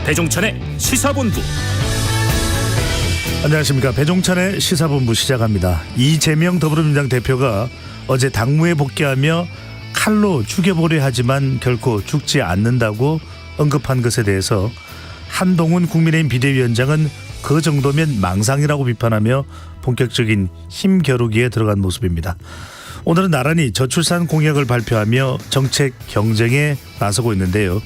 배종찬의 시사본부. 안녕하십니까. 배종찬의 시사본부 시작합니다. 이재명 더불어민주당 대표가 어제 당무에 복귀하며 칼로 죽여보려 하지만 결코 죽지 않는다고 언급한 것에 대해서 한동훈 국민의힘 비대위원장은 그 정도면 망상이라고 비판하며 본격적인 힘겨루기에 들어간 모습입니다. 오늘은 나란히 저출산 공약을 발표하며 정책 경쟁에 나서고 있는데요.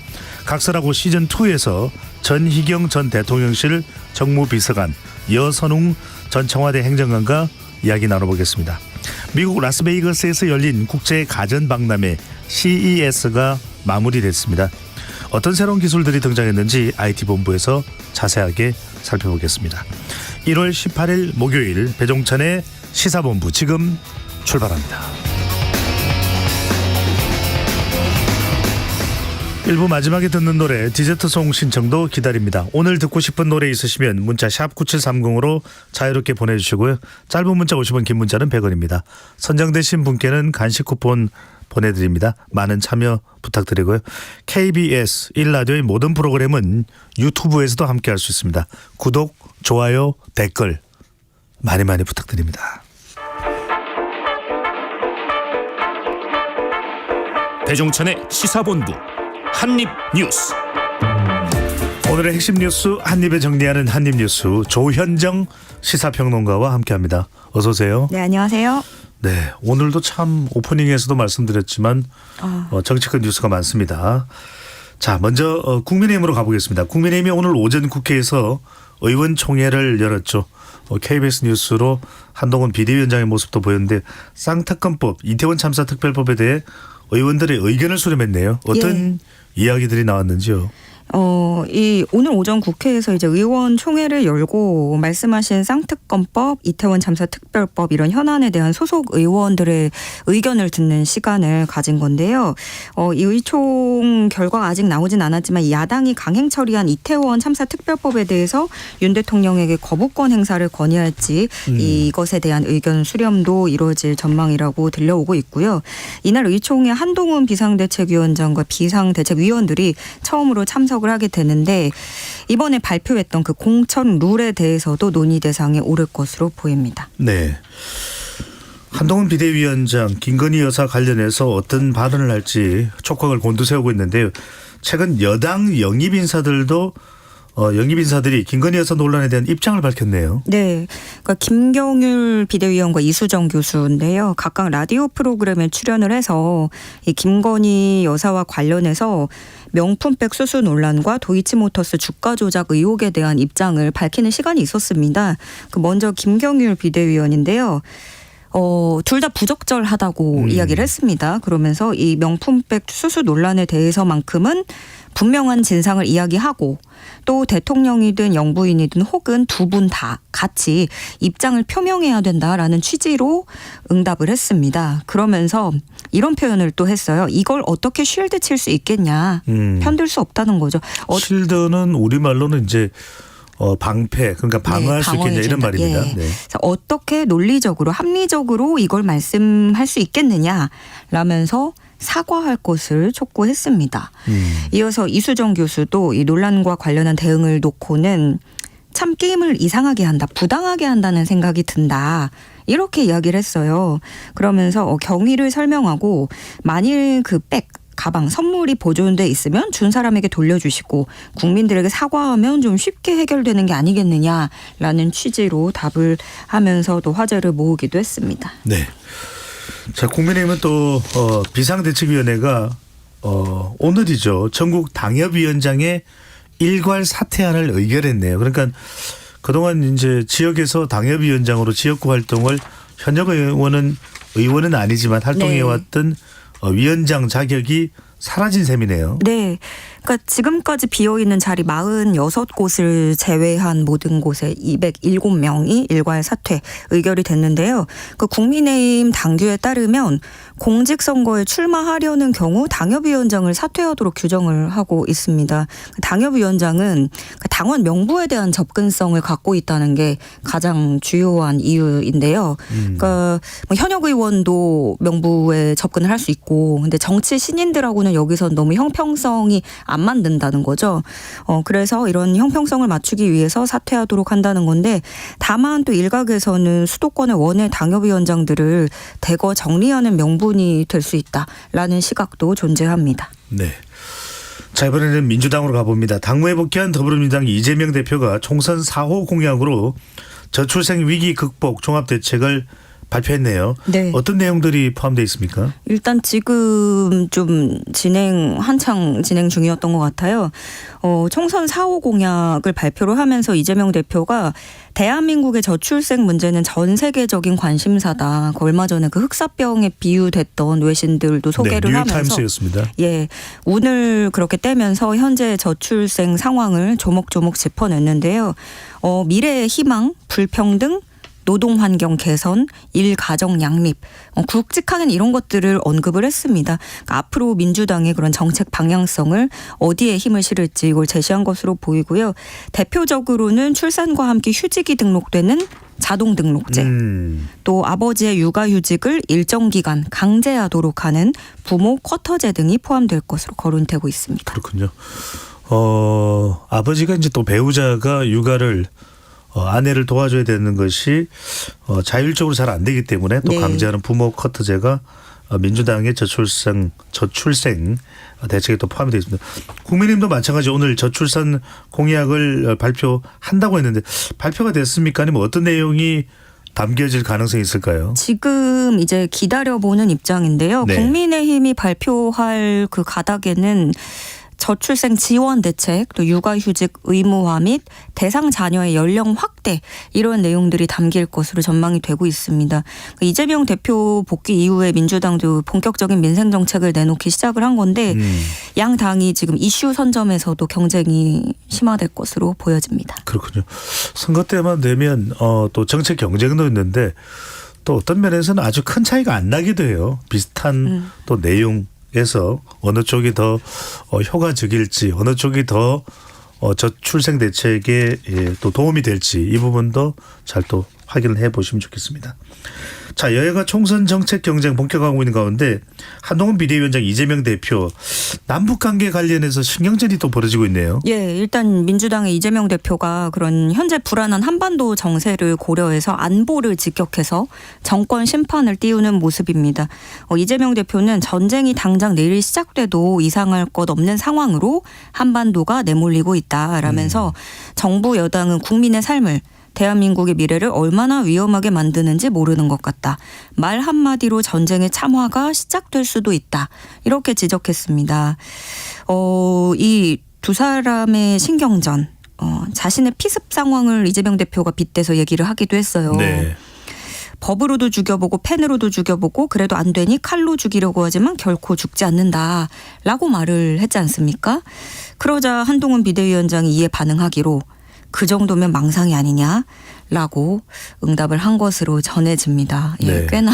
각설하고 시즌2에서 전희경 전 대통령실 정무비서관, 여선웅 전 청와대 행정관과 이야기 나눠보겠습니다. 미국 라스베이거스에서 열린 국제 가전박람회 CES가 마무리됐습니다. 어떤 새로운 기술들이 등장했는지 IT본부에서 자세하게 살펴보겠습니다. 1월 18일 목요일 배종찬의 시사본부 지금 출발합니다. 1부 마지막에 듣는 노래 디저트송 신청도 기다립니다. 오늘 듣고 싶은 노래 있으시면 문자 샵 9730으로 자유롭게 보내주시고요. 짧은 문자 50원, 긴 문자는 100원입니다. 선정되신 분께는 간식 쿠폰 보내드립니다. 많은 참여 부탁드리고요. KBS 1라디오의 모든 프로그램은 유튜브에서도 함께할 수 있습니다. 구독, 좋아요, 댓글 많이 부탁드립니다. 배종찬의 시사본부 한입뉴스. 오늘의 핵심 뉴스 한입에 정리하는 한입뉴스 조현정 시사평론가와 함께합니다. 어서 오세요. 네, 안녕하세요. 네, 오늘도 참 오프닝에서도 말씀드렸지만 정치권 뉴스가 많습니다. 자, 먼저 국민의힘으로 가보겠습니다. 국민의힘이 오늘 오전 국회에서 의원총회를 열었죠. KBS 뉴스로 한동훈 비대위원장의 모습도 보였는데 쌍특검법, 이태원 참사 특별법에 대해 의원들의 의견을 수렴했네요. 어떤 이야기들이 나왔는지요? 오늘 오전 국회에서 이제 의원총회를 열고 말씀하신 쌍특검법, 이태원 참사 특별법 이런 현안에 대한 소속 의원들의 의견을 듣는 시간을 가진 건데요. 이 의총 결과가 아직 나오진 않았지만 야당이 강행 처리한 이태원 참사 특별법에 대해서 윤 대통령에게 거부권 행사를 건의할지 이것에 대한 의견 수렴도 이루어질 전망이라고 들려오고 있고요. 이날 의총에 한동훈 비상대책위원장과 비상대책위원들이 처음으로 참석을 하게 되는데 이번에 발표했던 그 공천 룰에 대해서도 논의 대상에 오를 것으로 보입니다. 네. 한동훈 비대위원장, 김건희 여사 관련해서 어떤 발언을 할지 촉각을 곤두세우고 있는데요. 최근 여당 영입인사들이 김건희 여사 논란에 대한 입장을 밝혔네요. 네, 그러니까 김경률 비대위원과 이수정 교수인데요. 각각 라디오 프로그램에 출연을 해서 이 김건희 여사와 관련해서 명품백 수수 논란과 도이치모터스 주가 조작 의혹에 대한 입장을 밝히는 시간이 있었습니다. 먼저 김경률 비대위원인데요. 둘 다 부적절하다고 이야기를 했습니다. 그러면서 이 명품백 수수 논란에 대해서만큼은 분명한 진상을 이야기하고 또 대통령이든 영부인이든 혹은 두 분 다 같이 입장을 표명해야 된다라는 취지로 응답을 했습니다. 그러면서 이런 표현을 또 했어요. 이걸 어떻게 쉴드 칠 수 있겠냐. 편들 수 없다는 거죠. 쉴드는 우리말로는 이제 방패, 그러니까 방어할 수 있겠냐 이런 말입니다. 네. 그래서 어떻게 논리적으로 합리적으로 이걸 말씀할 수 있겠느냐라면서 사과할 것을 촉구했습니다. 이어서 이수정 교수도 이 논란과 관련한 대응을 놓고는 참 게임을 이상하게 한다, 부당하게 한다는 생각이 든다. 이렇게 이야기를 했어요. 그러면서 경위를 설명하고 만일 그 가방, 선물이 보존돼 있으면 준 사람에게 돌려주시고 국민들에게 사과하면 좀 쉽게 해결되는 게 아니겠느냐라는 취지로 답을 하면서도 화제를 모으기도 했습니다. 네. 자, 국민의힘은 또 비상대책위원회가 오늘이죠. 전국 당협위원장의 일괄 사퇴안을 의결했네요. 그러니까 그동안 이제 지역에서 당협위원장으로 지역구 활동을 현역 의원은 아니지만 활동해왔던 위원장 자격이 사라진 셈이네요. 네. 그러니까 지금까지 비어있는 자리 46곳을 제외한 모든 곳에 207명이 일괄 사퇴 의결이 됐는데요. 그 국민의힘 당규에 따르면 공직선거에 출마하려는 경우 당협위원장을 사퇴하도록 규정을 하고 있습니다. 당협위원장은 당원 명부에 대한 접근성을 갖고 있다는 게 가장 주요한 이유인데요. 그러니까 현역 의원도 명부에 접근을 할 수 있고, 근데 정치 신인들하고는 여기서 너무 형평성이 안 만든다는 거죠. 그래서 이런 형평성을 맞추기 위해서 사퇴하도록 한다는 건데 다만 또 일각에서는 수도권의 원외 당협위원장들을 대거 정리하는 명분이 될 수 있다라는 시각도 존재합니다. 네. 자, 이번에는 민주당으로 가봅니다. 당무에 복귀한 더불어민주당 이재명 대표가 총선 4호 공약으로 저출생 위기 극복 종합대책을 발표했네요. 네. 어떤 내용들이 포함되어 있습니까? 일단 지금 좀 한창 진행 중이었던 것 같아요. 총선 4호 공약을 발표를 하면서 이재명 대표가 대한민국의 저출생 문제는 전 세계적인 관심사다. 얼마 전에 그 흑사병에 비유됐던 외신들도 소개를 하면서 뉴욕타임스였습니다. 예, 운을 그렇게 떼면서 현재 저출생 상황을 조목조목 짚어냈는데요. 미래의 희망, 불평등, 노동환경 개선, 일가정 양립, 굵직하게 이런 것들을 언급을 했습니다. 그러니까 앞으로 민주당의 그런 정책 방향성을 어디에 힘을 실을지 이걸 제시한 것으로 보이고요. 대표적으로는 출산과 함께 휴직이 등록되는 자동 등록제, 또 아버지의 육아휴직을 일정 기간 강제하도록 하는 부모 쿼터제 등이 포함될 것으로 거론되고 있습니다. 그렇군요. 아버지가 이제 또 배우자가 육아를 아내를 도와줘야 되는 것이 자율적으로 잘 안 되기 때문에 또 네. 강제하는 부모 쿼터제가 민주당의 저출생 대책에 또 포함이 되어 있습니다. 국민의힘도 마찬가지 오늘 저출산 공약을 발표한다고 했는데 발표가 됐습니까? 아니면 어떤 내용이 담겨질 가능성이 있을까요? 지금 이제 기다려보는 입장인데요. 네. 국민의힘이 발표할 그 가닥에는 저출생 지원 대책, 또 육아휴직 의무화 및 대상 자녀의 연령 확대 이런 내용들이 담길 것으로 전망이 되고 있습니다. 이재명 대표 복귀 이후에 민주당도 본격적인 민생 정책을 내놓기 시작을 한 건데 양 당이 지금 이슈 선점에서도 경쟁이 심화될 것으로 보여집니다. 그렇군요. 선거 때만 되면 또 정책 경쟁도 있는데 또 어떤 면에서는 아주 큰 차이가 안 나기도 해요. 비슷한 또 내용에서 어느 쪽이 더 효과적일지 어느 쪽이 더 저출생 대책에 또 도움이 될지 이 부분도 잘 또 확인을 해보시면 좋겠습니다. 자, 여야가 총선 정책 경쟁 본격화하고 있는 가운데 한동훈 비대위원장 이재명 대표 남북관계 관련해서 신경전이 또 벌어지고 있네요. 예, 일단 민주당의 이재명 대표가 그런 현재 불안한 한반도 정세를 고려해서 안보를 직격해서 정권 심판을 띄우는 모습입니다. 이재명 대표는 전쟁이 당장 내일 시작돼도 이상할 것 없는 상황으로 한반도가 내몰리고 있다라면서 정부 여당은 국민의 삶을 대한민국의 미래를 얼마나 위험하게 만드는지 모르는 것 같다. 말 한마디로 전쟁의 참화가 시작될 수도 있다. 이렇게 지적했습니다. 이 두 사람의 신경전, 자신의 피습 상황을 이재명 대표가 빗대서 얘기를 하기도 했어요. 네. 법으로도 죽여보고 펜으로도 죽여보고 그래도 안 되니 칼로 죽이려고 하지만 결코 죽지 않는다라고 말을 했지 않습니까? 그러자 한동훈 비대위원장이 이에 반응하기로 그 정도면 망상이 아니냐라고 응답을 한 것으로 전해집니다. 예, 네. 꽤나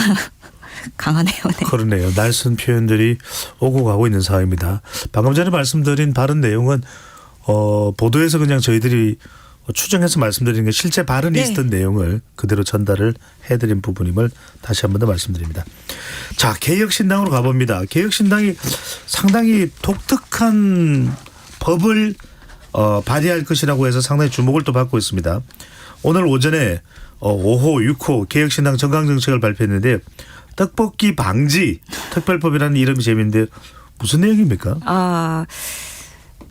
강하네요. 네. 그러네요. 날선 표현들이 오고 가고 있는 상황입니다. 방금 전에 말씀드린 발언 내용은 보도에서 그냥 저희들이 추정해서 말씀드리는 게 실제 발언이 네. 있었던 내용을 그대로 전달을 해드린 부분임을 다시 한 번 더 말씀드립니다. 자, 개혁신당으로 가봅니다. 개혁신당이 상당히 독특한 법을 발의할 것이라고 해서 상당히 주목을 또 받고 있습니다. 오늘 오전에 5호, 6호 개혁신당 정강정책을 발표했는데 떡볶이 방지 특별법이라는 이름이 재미있는데 무슨 내용입니까?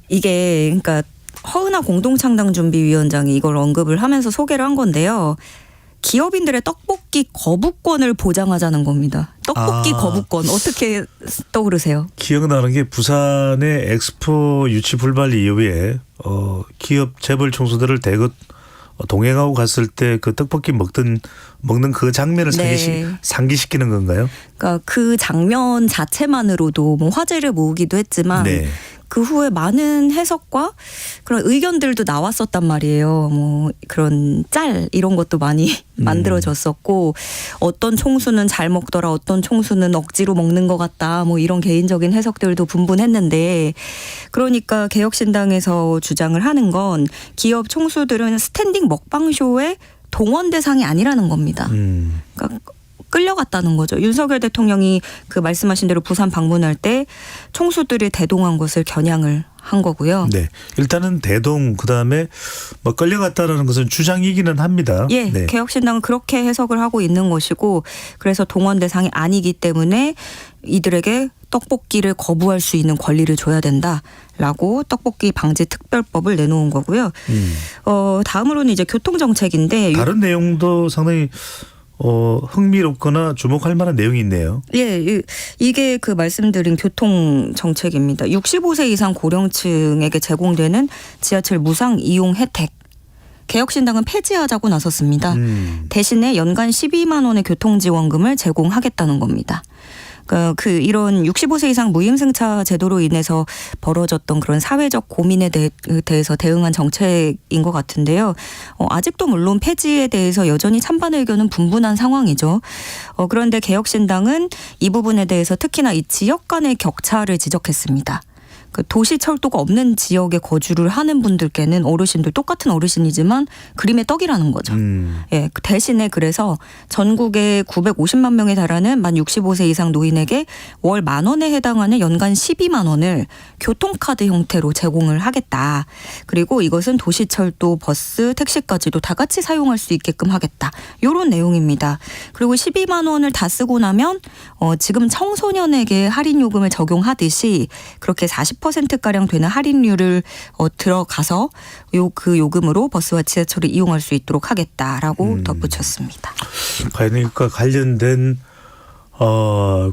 이게 그러니까 허은하 공동창당준비위원장이 이걸 언급을 하면서 소개를 한 건데요. 기업인들의 떡볶이 거부권을 보장하자는 겁니다. 떡볶이 거부권 어떻게 떠오르세요? 기억나는 게 부산의 엑스포 유치 불발 이후에 기업 재벌 총수들을 대거 동행하고 갔을 때 그 떡볶이 먹는 그 장면을 네. 상기시키는 건가요? 그러니까 그 장면 자체만으로도 뭐 화제를 모으기도 했지만 네. 그 후에 많은 해석과 그런 의견들도 나왔었단 말이에요. 뭐 그런 짤 이런 것도 많이 만들어졌었고 어떤 총수는 잘 먹더라, 어떤 총수는 억지로 먹는 것 같다. 뭐 이런 개인적인 해석들도 분분했는데 그러니까 개혁신당에서 주장을 하는 건 기업 총수들은 스탠딩 먹방쇼의 동원 대상이 아니라는 겁니다. 그러니까 끌려갔다는 거죠. 윤석열 대통령이 그 말씀하신 대로 부산 방문할 때 총수들이 대동한 것을 겨냥을 한 거고요. 네. 일단은 대동 그다음에 뭐 끌려갔다라는 것은 주장이기는 합니다. 예, 네. 개혁신당은 그렇게 해석을 하고 있는 것이고 그래서 동원 대상이 아니기 때문에 이들에게 떡볶이를 거부할 수 있는 권리를 줘야 된다라고 떡볶이 방지 특별법을 내놓은 거고요. 다음으로는 이제 교통정책인데 다른 내용도 상당히 흥미롭거나 주목할 만한 내용이 있네요. 예, 이게 그 말씀드린 교통 정책입니다. 65세 이상 고령층에게 제공되는 지하철 무상 이용 혜택. 개혁신당은 폐지하자고 나섰습니다. 대신에 연간 12만 원의 교통지원금을 제공하겠다는 겁니다. 이런 65세 이상 무임승차 제도로 인해서 벌어졌던 그런 사회적 고민에 대해서 대응한 정책인 것 같은데요. 아직도 물론 폐지에 대해서 여전히 찬반 의견은 분분한 상황이죠. 그런데 개혁신당은 이 부분에 대해서 특히나 이 지역 간의 격차를 지적했습니다. 그 도시 철도가 없는 지역에 거주를 하는 분들께는 어르신들 똑같은 어르신이지만 그림의 떡이라는 거죠. 예, 대신에 그래서 전국에 950만 명에 달하는 만 65세 이상 노인에게 월 10,000원에 해당하는 연간 12만 원을 교통카드 형태로 제공을 하겠다. 그리고 이것은 도시 철도, 버스, 택시까지도 다 같이 사용할 수 있게끔 하겠다. 이런 내용입니다. 그리고 12만 원을 다 쓰고 나면 지금 청소년에게 할인 요금을 적용하듯이 그렇게 40%가량 되는 할인율을 들어가서 그 요금으로 버스와 지하철을 이용할 수 있도록 하겠다라고 덧붙였습니다. 그러니까 관련된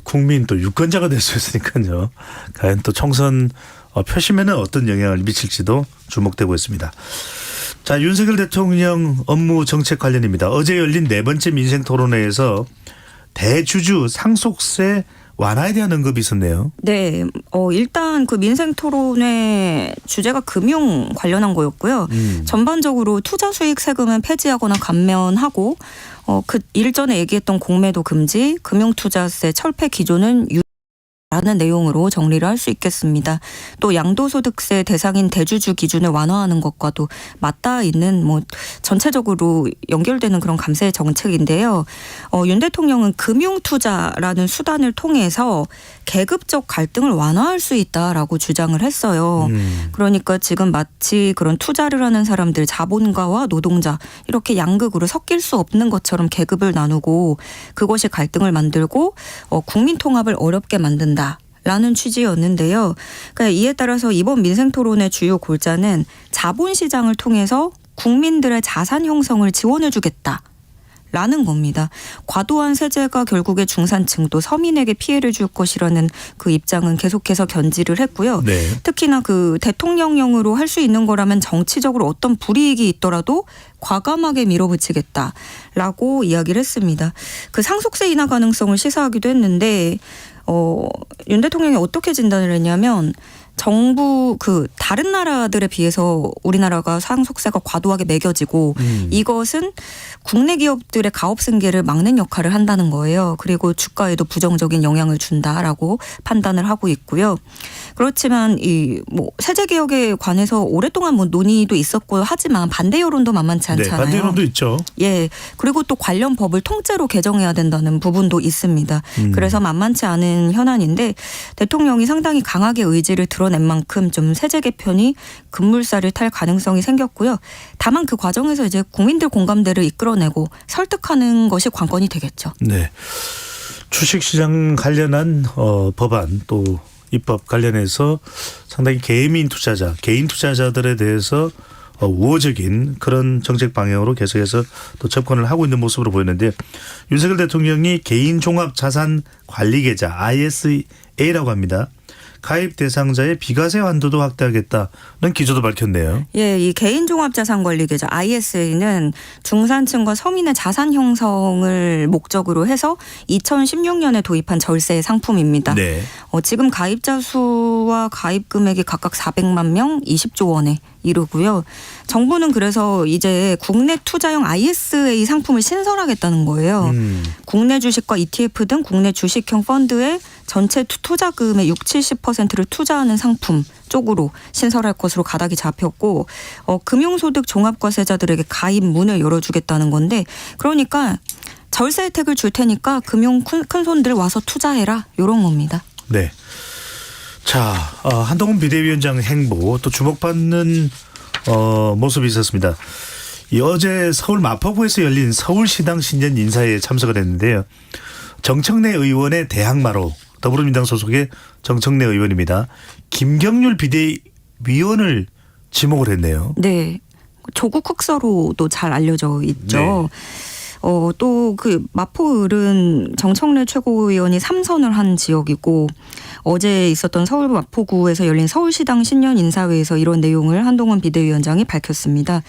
국민 또 유권자가 될 수 있으니까요. 과연 또 총선 표심에는 어떤 영향을 미칠지도 주목되고 있습니다. 자, 윤석열 대통령 업무 정책 관련입니다. 어제 열린 네 번째 민생 토론회에서 대주주 상속세 완화에 대한 언급이 있었네요. 네. 일단 그 민생 토론회 주제가 금융 관련한 거였고요. 전반적으로 투자 수익 세금은 폐지하거나 감면하고 그 일전에 얘기했던 공매도 금지, 금융투자세 철폐 기조는 라는 내용으로 정리를 할 수 있겠습니다. 또 양도소득세 대상인 대주주 기준을 완화하는 것과도 맞닿아 있는 전체적으로 연결되는 그런 감세 정책인데요. 윤 대통령은 금융투자라는 수단을 통해서 계급적 갈등을 완화할 수 있다라고 주장을 했어요. 그러니까 지금 마치 그런 투자를 하는 사람들 자본가와 노동자 이렇게 양극으로 섞일 수 없는 것처럼 계급을 나누고 그것이 갈등을 만들고 국민 통합을 어렵게 만든다. 라는 취지였는데요. 그러니까 이에 따라서 이번 민생토론의 주요 골자는 자본시장을 통해서 국민들의 자산 형성을 지원해 주겠다. 라는 겁니다. 과도한 세제가 결국에 중산층 또 서민에게 피해를 줄 것이라는 그 입장은 계속해서 견지를 했고요. 네. 특히나 그 대통령령으로 할 수 있는 거라면 정치적으로 어떤 불이익이 있더라도 과감하게 밀어붙이겠다라고 이야기를 했습니다. 그 상속세 인하 가능성을 시사하기도 했는데 윤 대통령이 어떻게 진단을 했냐면 정부 다른 나라들에 비해서 우리나라가 상속세가 과도하게 매겨지고 이것은 국내 기업들의 가업 승계를 막는 역할을 한다는 거예요. 그리고 주가에도 부정적인 영향을 준다라고 판단을 하고 있고요. 그렇지만 세제 개혁에 관해서 오랫동안 논의도 있었고 하지만 반대 여론도 만만치 않잖아요. 네, 반대 여론도 있죠. 예. 그리고 또 관련 법을 통째로 개정해야 된다는 부분도 있습니다. 그래서 만만치 않은 현안인데 대통령이 상당히 강하게 의지를 드러낸 만큼 좀 세제 개편이 급물살을 탈 가능성이 생겼고요. 다만 그 과정에서 이제 국민들 공감대를 이끌어내고 설득하는 것이 관건이 되겠죠. 네. 주식시장 관련한 법안 또 입법 관련해서 상당히 개인 투자자들에 대해서 우호적인 그런 정책 방향으로 계속해서 또 접근을 하고 있는 모습으로 보이는데 윤석열 대통령이 개인종합자산관리계좌 ISA라고 합니다. 가입 대상자의 비과세 한도도 확대하겠다는 기조도 밝혔네요. 예, 이 개인종합자산관리계좌 ISA는 중산층과 서민의 자산 형성을 목적으로 해서 2016년에 도입한 절세 상품입니다. 네. 지금 가입자 수와 가입 금액이 각각 400만 명, 20조 원에 이르고요. 정부는 그래서 이제 국내 투자형 ISA 상품을 신설하겠다는 거예요. 국내 주식과 ETF 등 국내 주식형 펀드에 전체 투자금의 60-70%를 투자하는 상품 쪽으로 신설할 것으로 가닥이 잡혔고 금융소득 종합과세자들에게 가입 문을 열어주겠다는 건데 그러니까 절세 혜택을 줄 테니까 금융 큰 손들 와서 투자해라 이런 겁니다. 네. 자, 한동훈 비대위원장 행보 또 주목받는 모습이 있었습니다. 어제 서울 마포구에서 열린 서울시당 신년 인사에 참석을 했는데요. 정청래 의원의 대항마로 더불어민주당 소속의 정청래 의원입니다. 김경률 비대위원을 지목을 했네요. 네. 조국 흑서로도 잘 알려져 있죠. 네. 또 그 마포을은 정청래 최고위원이 3선을 한 지역이고 어제 있었던 서울 마포구에서 열린 서울시당 신년 인사회에서 이런 내용을 한동훈 비대위원장이 밝혔습니다.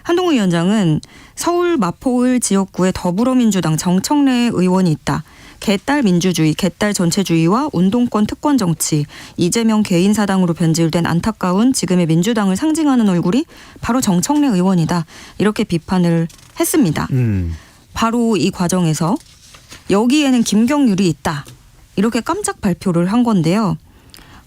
한동훈 위원장은 서울 마포을 지역구에 더불어민주당 정청래 의원이 있다. 개딸 민주주의, 개딸 전체주의와 운동권 특권 정치, 이재명 개인 사당으로 변질된 안타까운 지금의 민주당을 상징하는 얼굴이 바로 정청래 의원이다. 이렇게 비판을 했습니다. 바로 이 과정에서 여기에는 김경률이 있다. 이렇게 깜짝 발표를 한 건데요.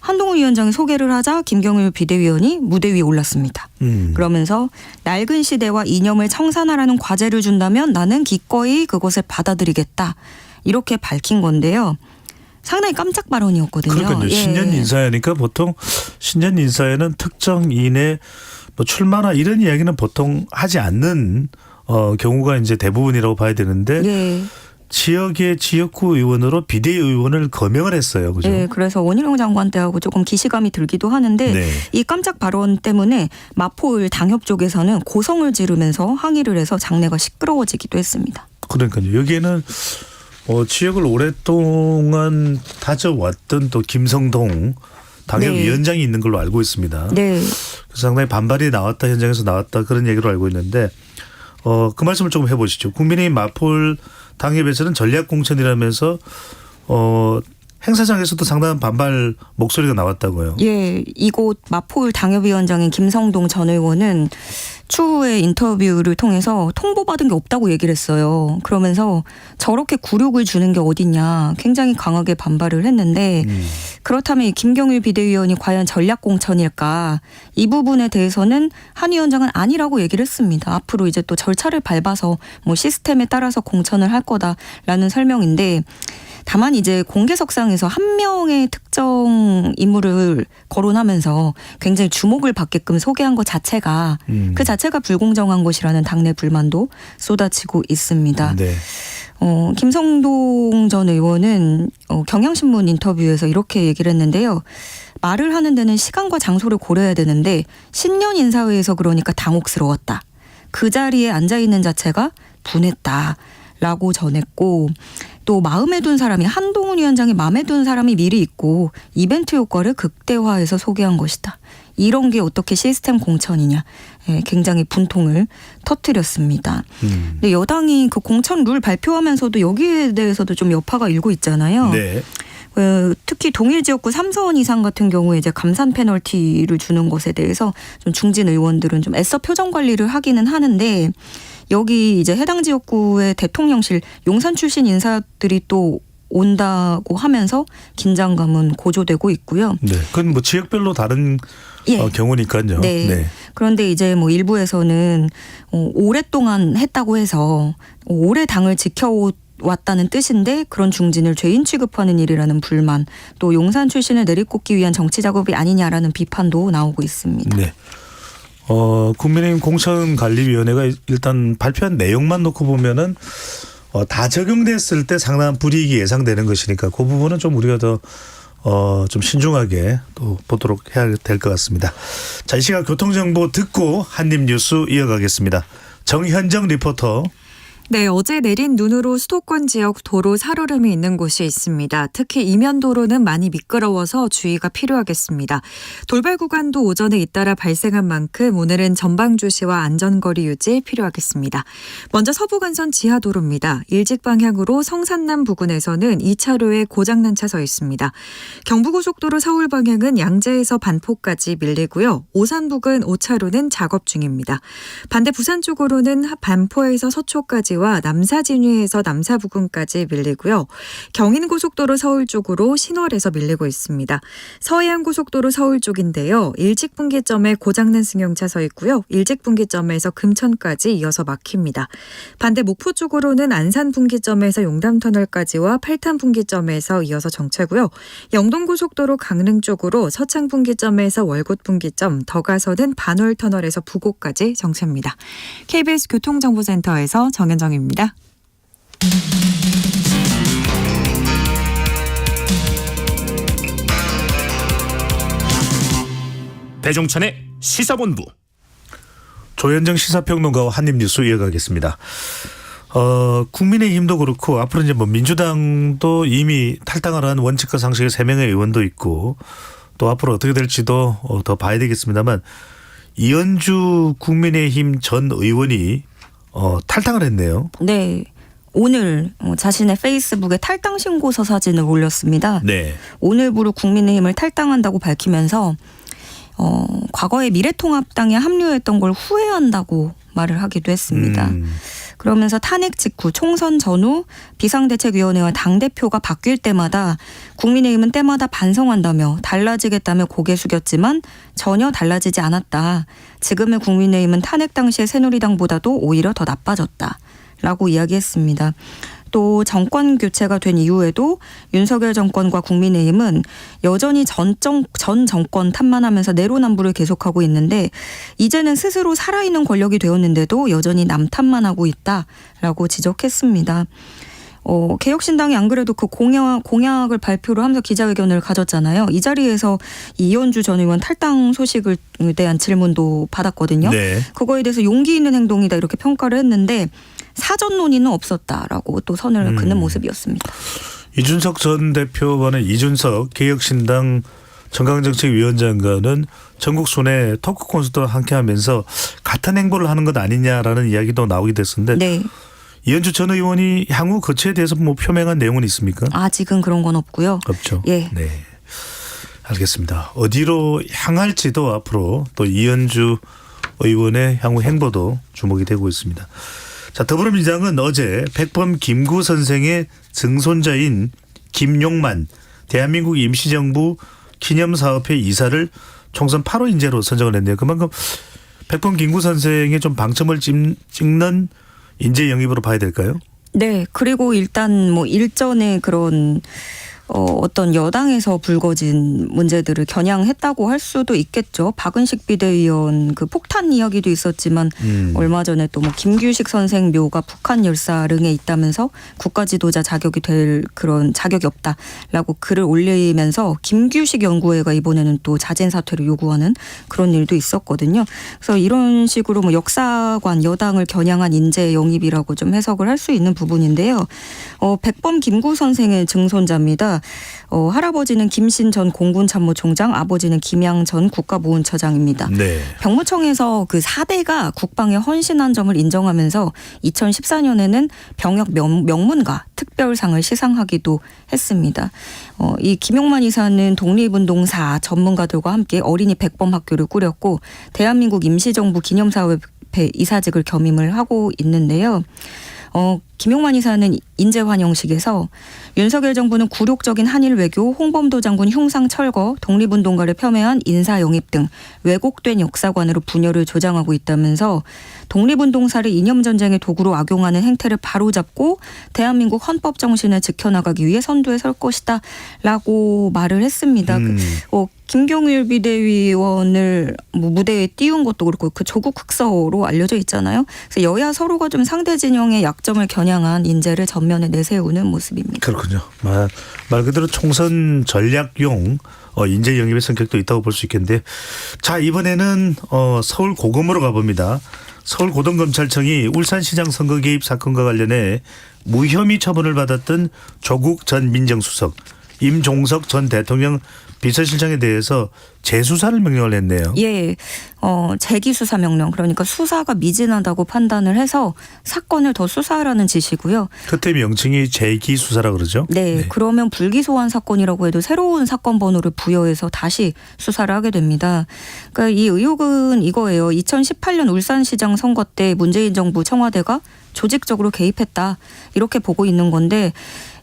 한동훈 위원장이 소개를 하자 김경률 비대위원이 무대 위에 올랐습니다. 그러면서 낡은 시대와 이념을 청산하라는 과제를 준다면 나는 기꺼이 그것을 받아들이겠다. 이렇게 밝힌 건데요. 상당히 깜짝 발언이었거든요. 그러니까요. 신년 인사회니까 보통 신년 인사회는 특정인의 뭐 출마나 이런 이야기는 보통 하지 않는 경우가 이제 대부분이라고 봐야 되는데 예. 지역의 지역구 의원으로 비대의원을 거명을 했어요. 그죠? 네, 그래서 원희룡 장관 때하고 조금 기시감이 들기도 하는데 네. 이 깜짝 발언 때문에 마포을 당협 쪽에서는 고성을 지르면서 항의를 해서 장내가 시끄러워지기도 했습니다. 그러니까요. 여기에는 지역을 오랫동안 다져왔던 또 김성동 당협위원장이 있는 걸로 알고 있습니다. 네. 그래서 상당히 반발이 나왔다, 현장에서 나왔다 그런 얘기로 알고 있는데 그 말씀을 조금 해보시죠. 국민의힘 마포을 당협에서는 전략공천이라면서 행사장에서도 상당한 반발 목소리가 나왔다고요. 예, 이곳 마포을 당협위원장인 김성동 전 의원은 추후에 인터뷰를 통해서 통보받은 게 없다고 얘기를 했어요. 그러면서 저렇게 굴욕을 주는 게 어딨냐 굉장히 강하게 반발을 했는데 그렇다면 이 김경일 비대위원이 과연 전략공천일까? 이 부분에 대해서는 한 위원장은 아니라고 얘기를 했습니다. 앞으로 이제 또 절차를 밟아서 뭐 시스템에 따라서 공천을 할 거다라는 설명인데 다만 이제 공개석상에서 한 명의 특정 인물을 거론하면서 굉장히 주목을 받게끔 소개한 것 자체가 그 자체가 불공정한 것이라는 당내 불만도 쏟아지고 있습니다. 네. 김성동 전 의원은 경향신문 인터뷰에서 이렇게 얘기를 했는데요. 말을 하는 데는 시간과 장소를 고려해야 되는데 신년 인사회에서 그러니까 당혹스러웠다. 그 자리에 앉아있는 자체가 분했다라고 전했고 또 마음에 둔 사람이 한동훈 위원장이 마음에 둔 사람이 미리 있고 이벤트 효과를 극대화해서 소개한 것이다. 이런 게 어떻게 시스템 공천이냐. 굉장히 분통을 터뜨렸습니다. 근데 여당이 그 공천 룰 발표하면서도 여기에 대해서도 좀 여파가 일고 있잖아요. 네. 특히 동일 지역구 3선 이상 같은 경우에 이제 감산 페널티를 주는 것에 대해서 좀 중진 의원들은 좀 애써 표정 관리를 하기는 하는데 여기 이제 해당 지역구의 대통령실 용산 출신 인사들이 또 온다고 하면서 긴장감은 고조되고 있고요. 네. 그건 뭐 지역별로 다른 경우니까요. 네. 네. 그런데 이제 뭐 일부에서는 오랫동안 했다고 해서 오래 당을 지켜왔다는 뜻인데 그런 중진을 죄인 취급하는 일이라는 불만, 또 용산 출신을 내리꽂기 위한 정치 작업이 아니냐라는 비판도 나오고 있습니다. 네. 국민의힘 공천관리위원회가 일단 발표한 내용만 놓고 보면은 다 적용됐을 때 상당한 불이익이 예상되는 것이니까 그 부분은 좀 우리가 더 좀 신중하게 또 보도록 해야 될 것 같습니다. 자, 이 시각 교통정보 듣고 한입뉴스 이어가겠습니다. 정현정 리포터. 네, 어제 내린 눈으로 수도권 지역 도로 살얼음이 있는 곳이 있습니다. 특히 이면도로는 많이 미끄러워서 주의가 필요하겠습니다. 돌발 구간도 오전에 잇따라 발생한 만큼 오늘은 전방 주시와 안전거리 유지 필요하겠습니다. 먼저 서부간선 지하도로입니다. 일직 방향으로 성산남 부근에서는 2차로에 고장난 차 서 있습니다. 경부고속도로 서울 방향은 양재에서 반포까지 밀리고요. 오산 부근 5차로는 작업 중입니다. 반대 부산 쪽으로는 반포에서 서초까지 부근까지와 남사진위에서 남사부근까지 밀리고요. 경인고속도로 서울 쪽으로 신월에서 밀리고 있습니다. 서해안고속도로 서울 쪽인데요. 일직분기점에 고장난 승용차 서 있고요. 일직분기점에서 금천까지 이어서 막힙니다. 반대 목포 쪽으로는 안산분기점에서 용담터널까지와 팔탄분기점에서 이어서 정체고요. 영동고속도로 강릉 쪽으로 서창분기점에서 월곶분기점, 더 가서는 반월터널에서 부곡까지 정체입니다. KBS 교통정보센터에서 정현정입니다. 배종찬의 시사본부. 조현정 시사평론가와 한입뉴스 이어가겠습니다. 국민의힘도 그렇고 앞으로 이제 뭐 민주당도 이미 탈당을 한 원칙과 상식의 3명의 의원도 있고 또 앞으로 어떻게 될지도 더 봐야 되겠습니다만 이현주 국민의힘 전 의원이 탈당을 했네요. 네. 오늘 자신의 페이스북에 탈당 신고서 사진을 올렸습니다. 네. 오늘부로 국민의힘을 탈당한다고 밝히면서 과거에 미래통합당에 합류했던 걸 후회한다고 말을 하기도 했습니다. 그러면서 탄핵 직후 총선 전후 비상대책위원회와 당대표가 바뀔 때마다 국민의힘은 때마다 반성한다며 달라지겠다며 고개 숙였지만 전혀 달라지지 않았다. 지금의 국민의힘은 탄핵 당시의 새누리당보다도 오히려 더 나빠졌다라고 이야기했습니다. 또 정권 교체가 된 이후에도 윤석열 정권과 국민의힘은 여전히 전 정권 탓만하면서 내로남불을 계속하고 있는데 이제는 스스로 살아있는 권력이 되었는데도 여전히 남 탓만 하고 있다라고 지적했습니다. 개혁신당이 안 그래도 그 공약을 발표를 하면서 기자회견을 가졌잖아요. 이 자리에서 이현주 전 의원 탈당 소식을 대한 질문도 받았거든요. 네. 그거에 대해서 용기 있는 행동이다 이렇게 평가를 했는데 사전 논의는 없었다라고 또 선을 긋는 모습이었습니다. 이준석 전 대표와는 이준석 개혁신당 정강정책위원장과는 전국 순회 토크 콘서트를 함께하면서 같은 행보를 하는 것 아니냐라는 이야기도 나오게 됐었는데 네. 이현주 전 의원이 향후 거치에 대해서 뭐 표명한 내용은 있습니까? 아직은 그런 건 없고요. 없죠. 예. 네. 알겠습니다. 어디로 향할지도 앞으로 또 이현주 의원의 향후 행보도 주목이 되고 있습니다. 자, 더불어민주당은 어제 백범 김구 선생의 증손자인 김용만 대한민국 임시정부 기념사업회 이사를 총선 8호 인재로 선정을 했네요. 그만큼 백범 김구 선생의 좀 방점을 찍는 인재 영입으로 봐야 될까요? 네. 그리고 일단 뭐 일전에 그런 어떤 여당에서 불거진 문제들을 겨냥했다고 할 수도 있겠죠. 박은식 비대위원 그 폭탄 이야기도 있었지만 얼마 전에 또 뭐 김규식 선생 묘가 북한 열사릉에 있다면서 국가 지도자 자격이 될 그런 자격이 없다라고 글을 올리면서 김규식 연구회가 이번에는 또 자진 사퇴를 요구하는 그런 일도 있었거든요. 그래서 이런 식으로 뭐 역사관 여당을 겨냥한 인재 영입이라고 좀 해석을 할 수 있는 부분인데요. 백범 김구 선생의 증손자입니다. 할아버지는 김신 전 공군참모총장, 아버지는 김양 전 국가보훈처장입니다. 네. 병무청에서 그 4대가 국방에 헌신한 점을 인정하면서 2014년에는 병역 명문가 특별상을 시상하기도 했습니다. 이 김용만 이사는 독립운동사 전문가들과 함께 어린이 백범 학교를 꾸렸고 대한민국 임시정부 기념사업회 이사직을 겸임을 하고 있는데요. 김용만 이사는 인재 환영식에서 윤석열 정부는 굴욕적인 한일 외교, 홍범도 장군 흉상 철거, 독립운동가를 폄훼한 인사 영입 등 왜곡된 역사관으로 분열을 조장하고 있다면서 독립운동사를 이념전쟁의 도구로 악용하는 행태를 바로잡고 대한민국 헌법 정신을 지켜나가기 위해 선두에 설 것이다 라고 말을 했습니다. 김경일 비대위원을 뭐 무대에 띄운 것도 그렇고 그 조국 흑서로 알려져 있잖아요. 그래서 여야 서로가 좀 상대 진영의 약점을 겨냥한 인재를 전면에 내세우는 모습입니다. 그렇군요. 말 그대로 총선 전략용 인재 영입의 성격도 있다고 볼 수 있겠는데, 자 이번에는 서울 고검으로 가봅니다. 서울고등검찰청이 울산시장 선거 개입 사건과 관련해 무혐의 처분을 받았던 조국 전 민정수석 임종석 전 대통령 비서실장에 대해서 재수사를 명령을 했네요. 예, 재기 수사 명령, 그러니까 수사가 미진하다고 판단을 해서 사건을 더 수사하라는 지시고요. 그때 명칭이 재기 수사라 그러죠. 네, 그러면 불기소한 사건이라고 해도 새로운 사건 번호를 부여해서 다시 수사를 하게 됩니다. 그러니까 이 의혹은 이거예요. 2018년 울산시장 선거 때 문재인 정부 청와대가 조직적으로 개입했다, 이렇게 보고 있는 건데,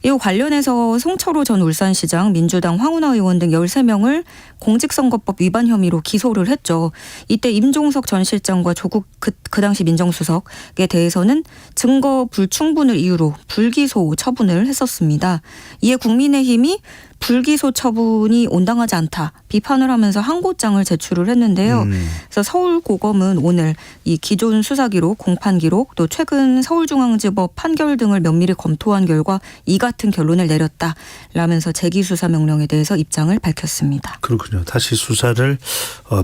이와 관련해서 송철호 전 울산시장, 민주당 황운하 의원 등 13명을 공직선거법 위반 혐의로 기소를 했죠. 이때 임종석 전 실장과 조국 그 당시 민정수석에 대해서는 증거 불충분을 이유로 불기소 처분을 했었습니다. 이에 국민의힘이 불기소 처분이 온당하지 않다 비판을 하면서 항고장을 제출을 했는데요. 그래서 서울고검은 오늘 이 기존 수사기록, 공판기록, 또 최근 서울중앙지법 판결 등을 면밀히 검토한 결과 이 같은 결론을 내렸다라면서 재기수사 명령에 대해서 입장을 밝혔습니다. 그렇군요. 다시 수사를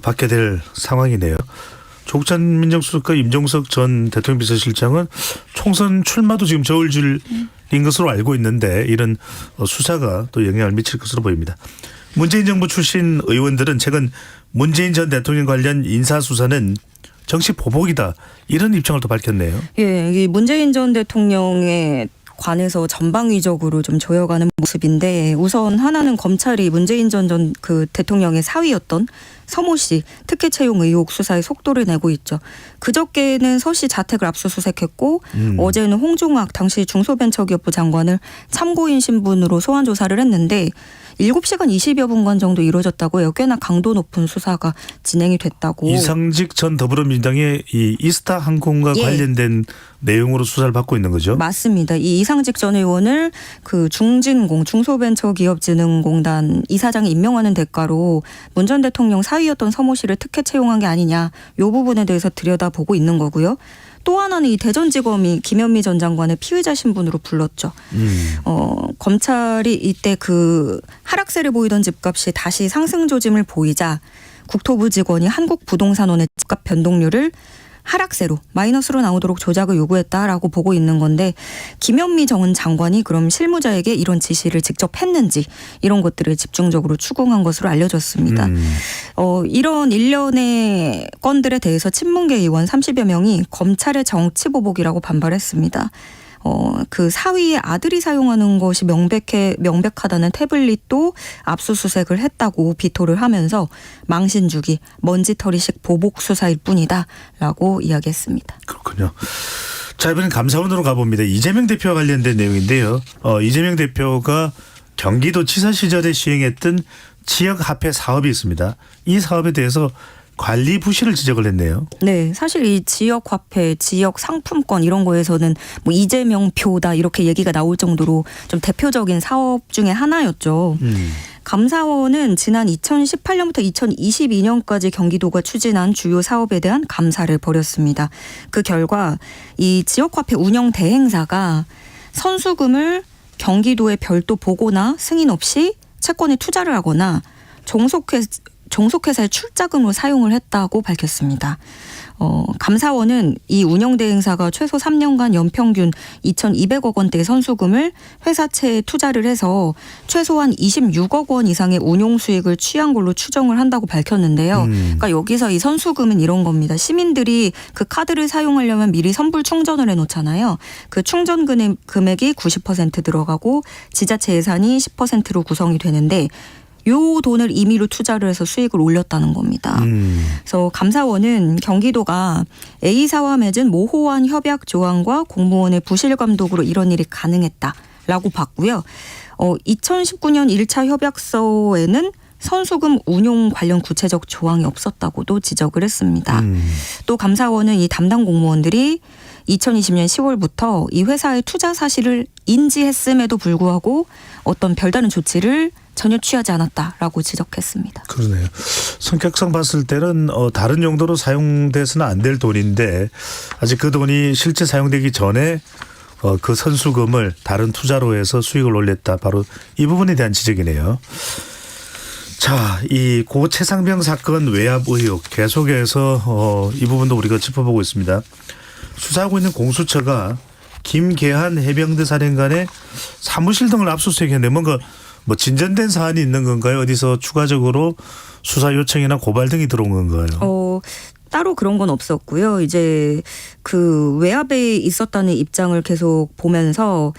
받게 될 상황이네요. 조국 전 민정수석과 임종석 전 대통령 비서실장은 총선 출마도 지금 저울줄인 것으로 알고 있는데 이런 수사가 또 영향을 미칠 것으로 보입니다. 문재인 정부 출신 의원들은 최근 문재인 전 대통령 관련 인사수사는 정치 보복이다, 이런 입장을 또 밝혔네요. 예, 이 문재인 전 대통령에 관해서 전방위적으로 좀 조여가는 모습인데, 우선 하나는 검찰이 문재인 전 그 대통령의 사위였던 서모 씨 특혜 채용 의혹 수사에 속도를 내고 있죠. 그저께는 서 씨 자택을 압수수색했고 어제는 홍종학 당시 중소벤처기업부 장관을 참고인 신분으로 소환 조사를 했는데 7시간 20여 분간 정도 이루어졌다고 해요. 꽤나 강도 높은 수사가 진행이 됐다고. 이상직 전 더불어민주당의 이 이스타 항공과 관련된 내용으로 수사를 받고 있는 거죠? 맞습니다. 이 이상직 전 의원을 그 중진공, 중소벤처기업진흥공단 이사장에 임명하는 대가로 문 전 대통령 사위였던 서모 씨를 특혜 채용한 게 아니냐, 이 부분에 대해서 들여다보고 있는 거고요. 또 하나는 이 대전지검이 김현미 전 장관을 피의자 신분으로 불렀죠. 검찰이 이때 그 하락세를 보이던 집값이 다시 상승 조짐을 보이자 국토부 직원이 한국부동산원의 집값 변동률을 하락세로, 마이너스로 나오도록 조작을 요구했다라고 보고 있는 건데, 김현미 전 장관이 그럼 실무자에게 이런 지시를 직접 했는지, 이런 것들을 집중적으로 추궁한 것으로 알려졌습니다. 이런 일련의 건들에 대해서 친문계 의원 30여 명이 검찰의 정치보복이라고 반발했습니다. 그 사위의 아들이 사용하는 것이 명백하다는 태블릿도 압수수색을 했다고 비토를 하면서 망신주기, 먼지털이식 보복 수사일 뿐이다라고 이야기했습니다. 그렇군요. 자, 이번엔 감사원으로 가봅니다. 이재명 대표와 관련된 내용인데요. 이재명 대표가 경기도 지사 시절에 시행했던 지역화폐 사업이 있습니다. 이 사업에 대해서 관리 부실을 지적을 했네요. 네, 사실 이 지역 화폐, 지역 상품권 이런 거에서는 뭐 이재명 표다 이렇게 얘기가 나올 정도로 좀 대표적인 사업 중에 하나였죠. 감사원은 지난 2018년부터 2022년까지 경기도가 추진한 주요 사업에 대한 감사를 벌였습니다. 그 결과 이 지역 화폐 운영 대행사가 선수금을 경기도에 별도 보고나 승인 없이 채권에 투자를 하거나 종속회사의 출자금으로 사용을 했다고 밝혔습니다. 감사원은 이 운영대행사가 최소 3년간 연평균 2,200억 원대의 선수금을 회사채에 투자를 해서 최소한 26억 원 이상의 운용 수익을 취한 걸로 추정을 한다고 밝혔는데요. 그러니까 여기서 이 선수금은 이런 겁니다. 시민들이 그 카드를 사용하려면 미리 선불 충전을 해놓잖아요. 그 충전 금액이 90% 들어가고 지자체 예산이 10%로 구성이 되는데, 요 돈을 임의로 투자를 해서 수익을 올렸다는 겁니다. 그래서 감사원은 경기도가 A사와 맺은 모호한 협약 조항과 공무원의 부실 감독으로 이런 일이 가능했다라고 봤고요. 2019년 1차 협약서에는 선수금 운용 관련 구체적 조항이 없었다고도 지적을 했습니다. 또 감사원은 이 담당 공무원들이 2020년 10월부터 이 회사의 투자 사실을 인지했음에도 불구하고 어떤 별다른 조치를 전혀 취하지 않았다라고 지적했습니다. 그러네요. 성격상 봤을 때는 다른 용도로 사용돼서는 안 될 돈인데 아직 그 돈이 실제 사용되기 전에 그 선수금을 다른 투자로 해서 수익을 올렸다. 바로 이 부분에 대한 지적이네요. 자, 이 고 최상병 사건 외압 의혹 계속해서 이 부분도 우리가 짚어보고 있습니다. 수사하고 있는 공수처가 김계한 해병대 사령관의 사무실 등을 압수수색했는데 뭔가 뭐 진전된 사안이 있는 건가요? 어디서 추가적으로 수사 요청이나 고발 등이 들어온 건가요? 따로 그런 건 없었고요. 이제 그 외압에 있었다는 입장을 계속 보면서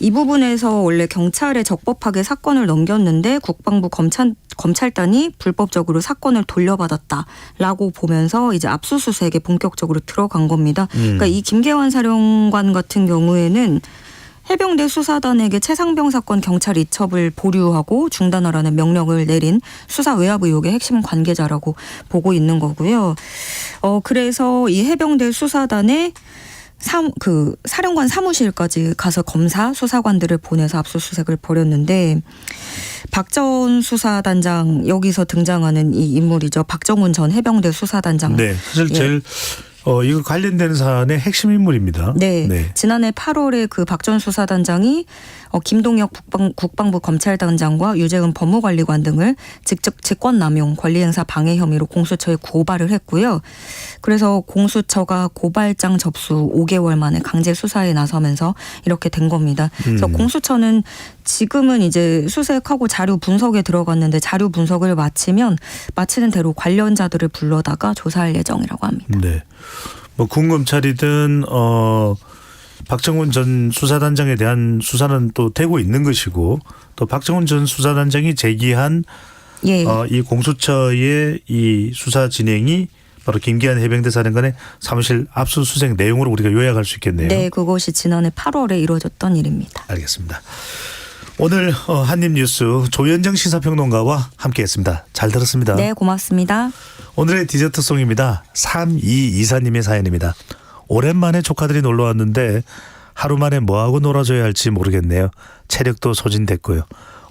이 부분에서 원래 경찰에 적법하게 사건을 넘겼는데 국방부 검찰단이 불법적으로 사건을 돌려받았다라고 보면서 이제 압수수색에 본격적으로 들어간 겁니다. 그러니까 이 김계환 사령관 같은 경우에는 해병대 수사단에게 최상병 사건 경찰 이첩을 보류하고 중단하라는 명령을 내린 수사 외압 의혹의 핵심 관계자라고 보고 있는 거고요. 그래서 이 해병대 수사단에 사령관 사무실까지 가서 검사 수사관들을 보내서 압수수색을 벌였는데 박전 수사단장 여기서 등장하는 이 인물이죠. 박정훈 전 해병대 수사단장. 네, 사실 제일 이거 관련되는 사안의 핵심 인물입니다. 네. 지난해 8월에 그 박 전 수사단장이 김동혁 국방부 검찰단장과 유재은 법무관리관 등을 직접 직권남용 권리행사 방해 혐의로 공수처에 고발을 했고요. 그래서 공수처가 고발장 접수 5개월 만에 강제 수사에 나서면서 이렇게 된 겁니다. 그래서 공수처는 지금은 이제 수색하고 자료 분석에 들어갔는데 자료 분석을 마치는 대로 관련자들을 불러다가 조사할 예정이라고 합니다. 네. 뭐 군검찰이든 박정훈 전 수사단장에 대한 수사는 또 되고 있는 것이고 또 박정훈 전 수사단장이 제기한 이 공수처의 이 수사 진행이 바로 김기한 해병대 사령관의 사무실 압수수색 내용으로 우리가 요약할 수 있겠네요. 네, 그것이 지난해 8월에 이루어졌던 일입니다. 알겠습니다. 오늘 한입뉴스 조현정 시사평론가와 함께했습니다. 잘 들었습니다. 네, 고맙습니다. 오늘의 디저트송입니다. 3224님의 사연입니다. 오랜만에 조카들이 놀러 왔는데 하루 만에 뭐하고 놀아줘야 할지 모르겠네요. 체력도 소진됐고요.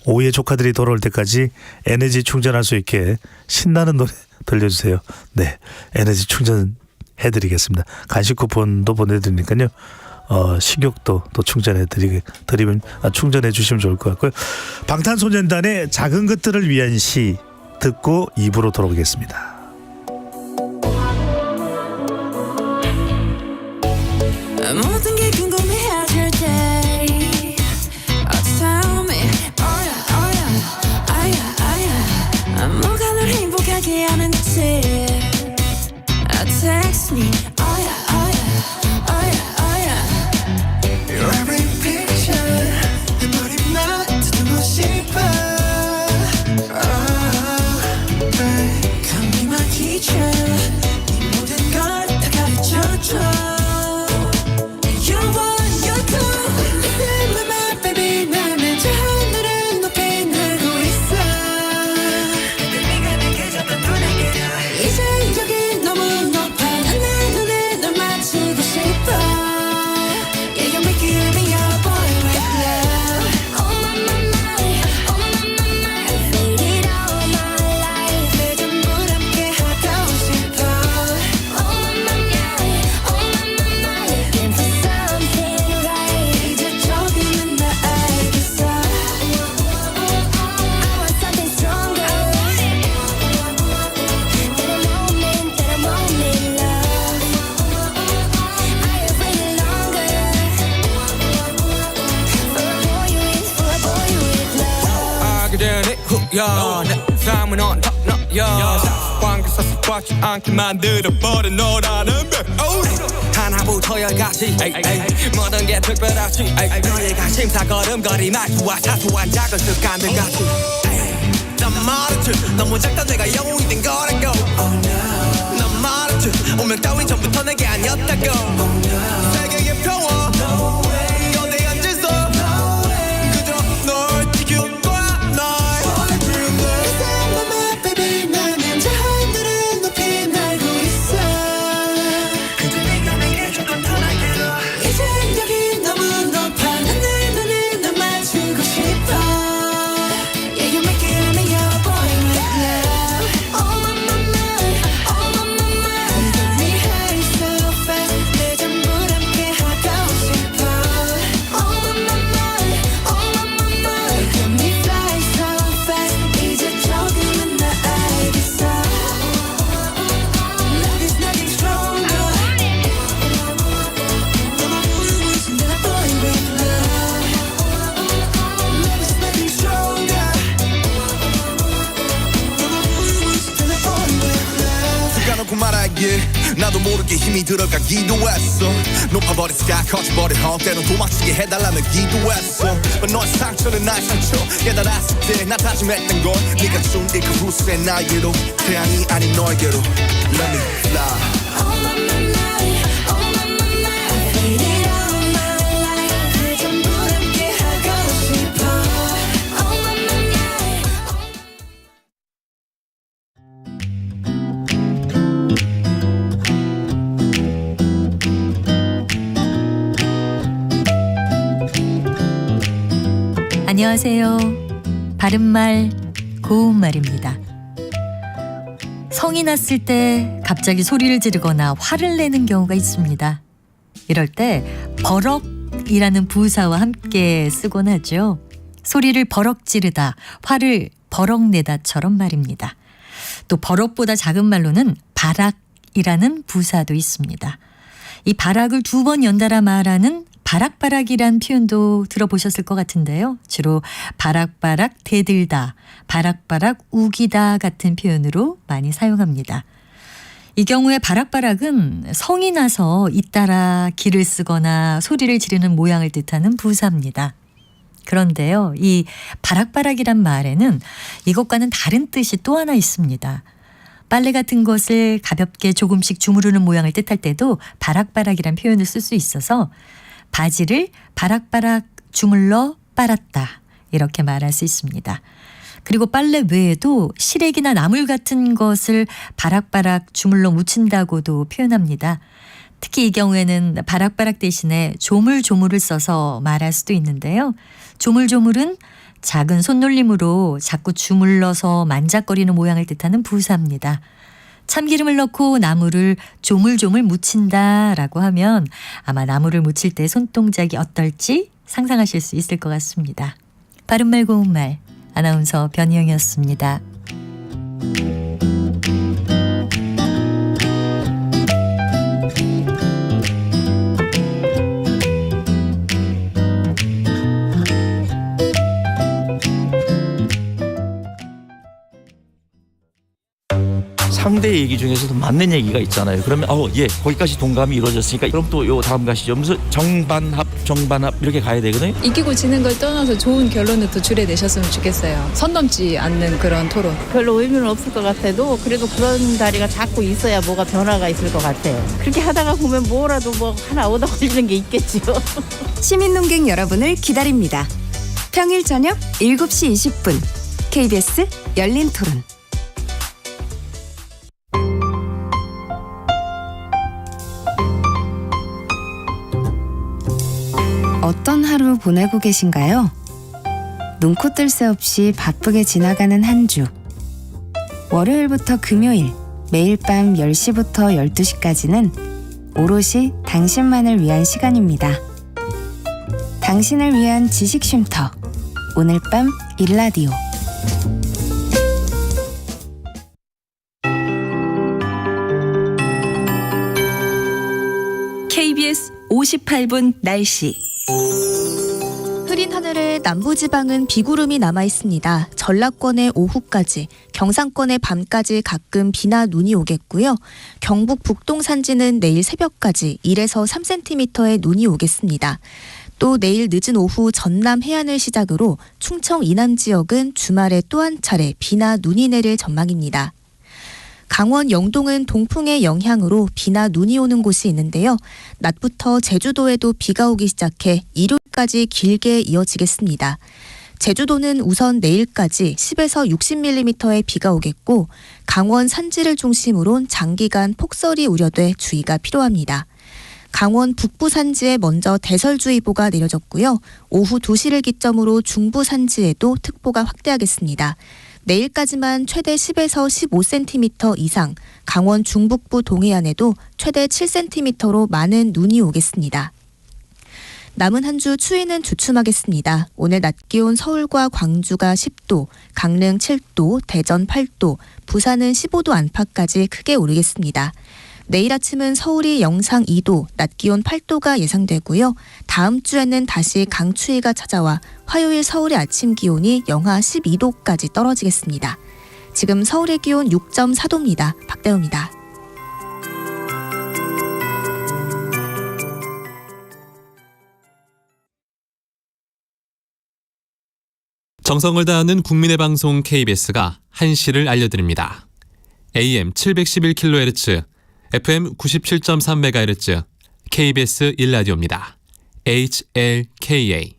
오후에 조카들이 돌아올 때까지 에너지 충전할 수 있게 신나는 노래 들려주세요. 네, 에너지 충전해드리겠습니다. 간식 쿠폰도 보내드리니까요. 식욕도 또 충전해 주시면 좋을 것 같고요. 방탄소년단의 작은 것들을 위한 시 듣고 2부로 돌아오겠습니다. 모든 게 궁금해하실 때 Tell me 뭐가 널 행복하게 하는지 Text me Your every picture 내 머리만 듣고 싶어 Come be my teacher 네 모든 걸 다 가르쳐줘 내 삶은 on top, no, 관계사 습관치 않게 만들어버린 너라는 하나부터 열까지 모든 게 특별하지 너의 관심사 걸음걸이 말투와 사소한 작은 습관들 같이 난 말했지 너무 작다 내가 영웅이 된 거라고 난 말했지 운명 따윈 전부터 내게 아니었다고 세계의 평화 너네 앉아서 그저 널 지킬 나도 모르게 힘이 들어가기도 했어 높아버린 sky 커져버린 헛 때론 도망치게 해달라며 기도했어 But 너의 상처는 나의 상처 깨달았을 때 나 다짐했던 건 네가 준 이 그 후스의 날개로 태양이 아닌 너에게로 Let me fly All of my life, all of my life, need it all of my life. 그 전부 함께 하고 싶어. All of my life. 안녕하세요. 바른말 고운말입니다. 성이 났을 때 갑자기 소리를 지르거나 화를 내는 경우가 있습니다. 이럴 때 버럭이라는 부사와 함께 쓰곤 하죠. 소리를 버럭 지르다, 화를 버럭 내다처럼 말입니다. 또 버럭보다 작은 말로는 바락이라는 부사도 있습니다. 이 바락을 2번 연달아 말하는 바락바락이란 표현도 들어보셨을 것 같은데요. 주로 바락바락 대들다, 바락바락 우기다 같은 표현으로 많이 사용합니다. 이 경우에 바락바락은 성이 나서 잇따라 기를 쓰거나 소리를 지르는 모양을 뜻하는 부사입니다. 그런데요, 이 바락바락이란 말에는 이것과는 다른 뜻이 또 하나 있습니다. 빨래 같은 것을 가볍게 조금씩 주무르는 모양을 뜻할 때도 바락바락이란 표현을 쓸 수 있어서 바지를 바락바락 주물러 빨았다 이렇게 말할 수 있습니다. 그리고 빨래 외에도 시래기나 나물 같은 것을 바락바락 주물러 묻힌다고도 표현합니다. 특히 이 경우에는 바락바락 대신에 조물조물을 써서 말할 수도 있는데요. 조물조물은 작은 손놀림으로 자꾸 주물러서 만작거리는 모양을 뜻하는 부사입니다. 참기름을 넣고 나무를 조물조물 묻힌다라고 하면 아마 나무를 묻힐 때 손동작이 어떨지 상상하실 수 있을 것 같습니다. 바른말 고운말 아나운서 변희영이었습니다. 상대 얘기 중에서도 맞는 얘기가 있잖아요. 그러면 예, 거기까지 동감이 이루어졌으니까 그럼 또 요 다음 가시죠. 무슨 정반합 이렇게 가야 되거든요. 이기고 지는 걸 떠나서 좋은 결론을 도출해내셨으면 좋겠어요. 선 넘지 않는 그런 토론. 별로 의미는 없을 것 같아도 그래도 그런 자리가 자꾸 있어야 뭐가 변화가 있을 것 같아요. 그렇게 하다가 보면 뭐라도 뭐 하나 얻어 걸리는 게 있겠지요. 시민 농객 여러분을 기다립니다. 평일 저녁 7시 20분 KBS 열린 토론. 어떤 하루 보내고 계신가요? 눈코 뜰 새 없이 바쁘게 지나가는 한 주. 월요일부터 금요일, 매일 밤 10시부터 12시까지는 오롯이 당신만을 위한 시간입니다. 당신을 위한 지식 쉼터. 오늘 밤 일라디오. KBS 58분 날씨. 흐린 하늘에 남부지방은 비구름이 남아있습니다. 전라권의 오후까지, 경상권의 밤까지 가끔 비나 눈이 오겠고요. 경북 북동 산지는 내일 새벽까지 1에서 3cm의 눈이 오겠습니다. 또 내일 늦은 오후 전남 해안을 시작으로 충청 이남 지역은 주말에 또 한 차례 비나 눈이 내릴 전망입니다. 강원 영동은 동풍의 영향으로 비나 눈이 오는 곳이 있는데요. 낮부터 제주도에도 비가 오기 시작해 일요일까지 길게 이어지겠습니다. 제주도는 우선 내일까지 10에서 60mm의 비가 오겠고 강원 산지를 중심으로 장기간 폭설이 우려돼 주의가 필요합니다. 강원 북부 산지에 먼저 대설주의보가 내려졌고요. 오후 2시를 기점으로 중부 산지에도 특보가 확대하겠습니다. 내일까지만 최대 10에서 15cm 이상, 강원 중북부 동해안에도 최대 7cm로 많은 눈이 오겠습니다. 남은 한 주 추위는 주춤하겠습니다. 오늘 낮 기온 서울과 광주가 10도, 강릉 7도, 대전 8도, 부산은 15도 안팎까지 크게 오르겠습니다. 내일 아침은 서울이 영상 2도, 낮 기온 8도가 예상되고요. 다음 주에는 다시 강추위가 찾아와 화요일 서울의 아침 기온이 영하 12도까지 떨어지겠습니다. 지금 서울의 기온 6.4도입니다. 박대호입니다. 정성을 다하는 국민의 방송 KBS가 한시를 알려드립니다. AM 711kHz, FM 97.3MHz, KBS 1라디오입니다. HLKA.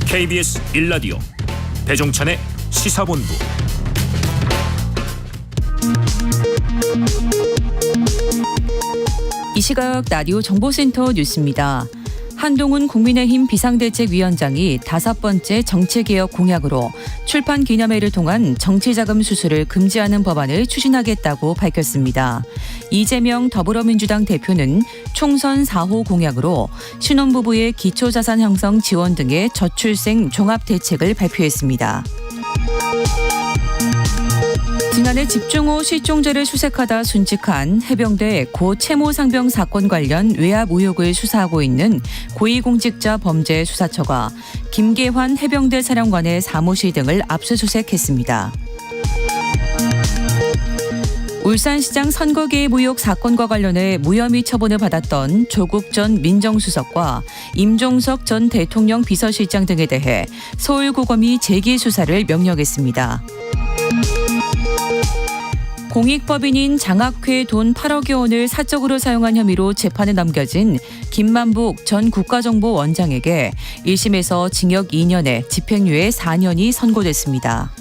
KBS 1라디오 배종찬의 시사본부. 이 시각 라디오 정보센터 뉴스입니다. 한동훈 국민의힘 비상대책위원장이 5번째 정치개혁 공약으로 출판 기념회를 통한 정치자금 수수를 금지하는 법안을 추진하겠다고 밝혔습니다. 이재명 더불어민주당 대표는 총선 4호 공약으로 신혼부부의 기초자산 형성 지원 등의 저출생 종합대책을 발표했습니다. 지난해 집중호 실종죄를 수색하다 순직한 해병대 고 채모상병 사건 관련 외압 의혹을 수사하고 있는 고위공직자 범죄수사처가 김계환 해병대 사령관의 사무실 등을 압수수색했습니다. 울산시장 선거 개입 의혹 사건과 관련해 무혐의 처분을 받았던 조국 전 민정수석과 임종석 전 대통령 비서실장 등에 대해 서울고검이 재기 수사를 명령했습니다. 공익법인인 장학회 돈 8억여 원을 사적으로 사용한 혐의로 재판에 넘겨진 김만복 전 국가정보원장에게 1심에서 징역 2년에 집행유예 4년이 선고됐습니다.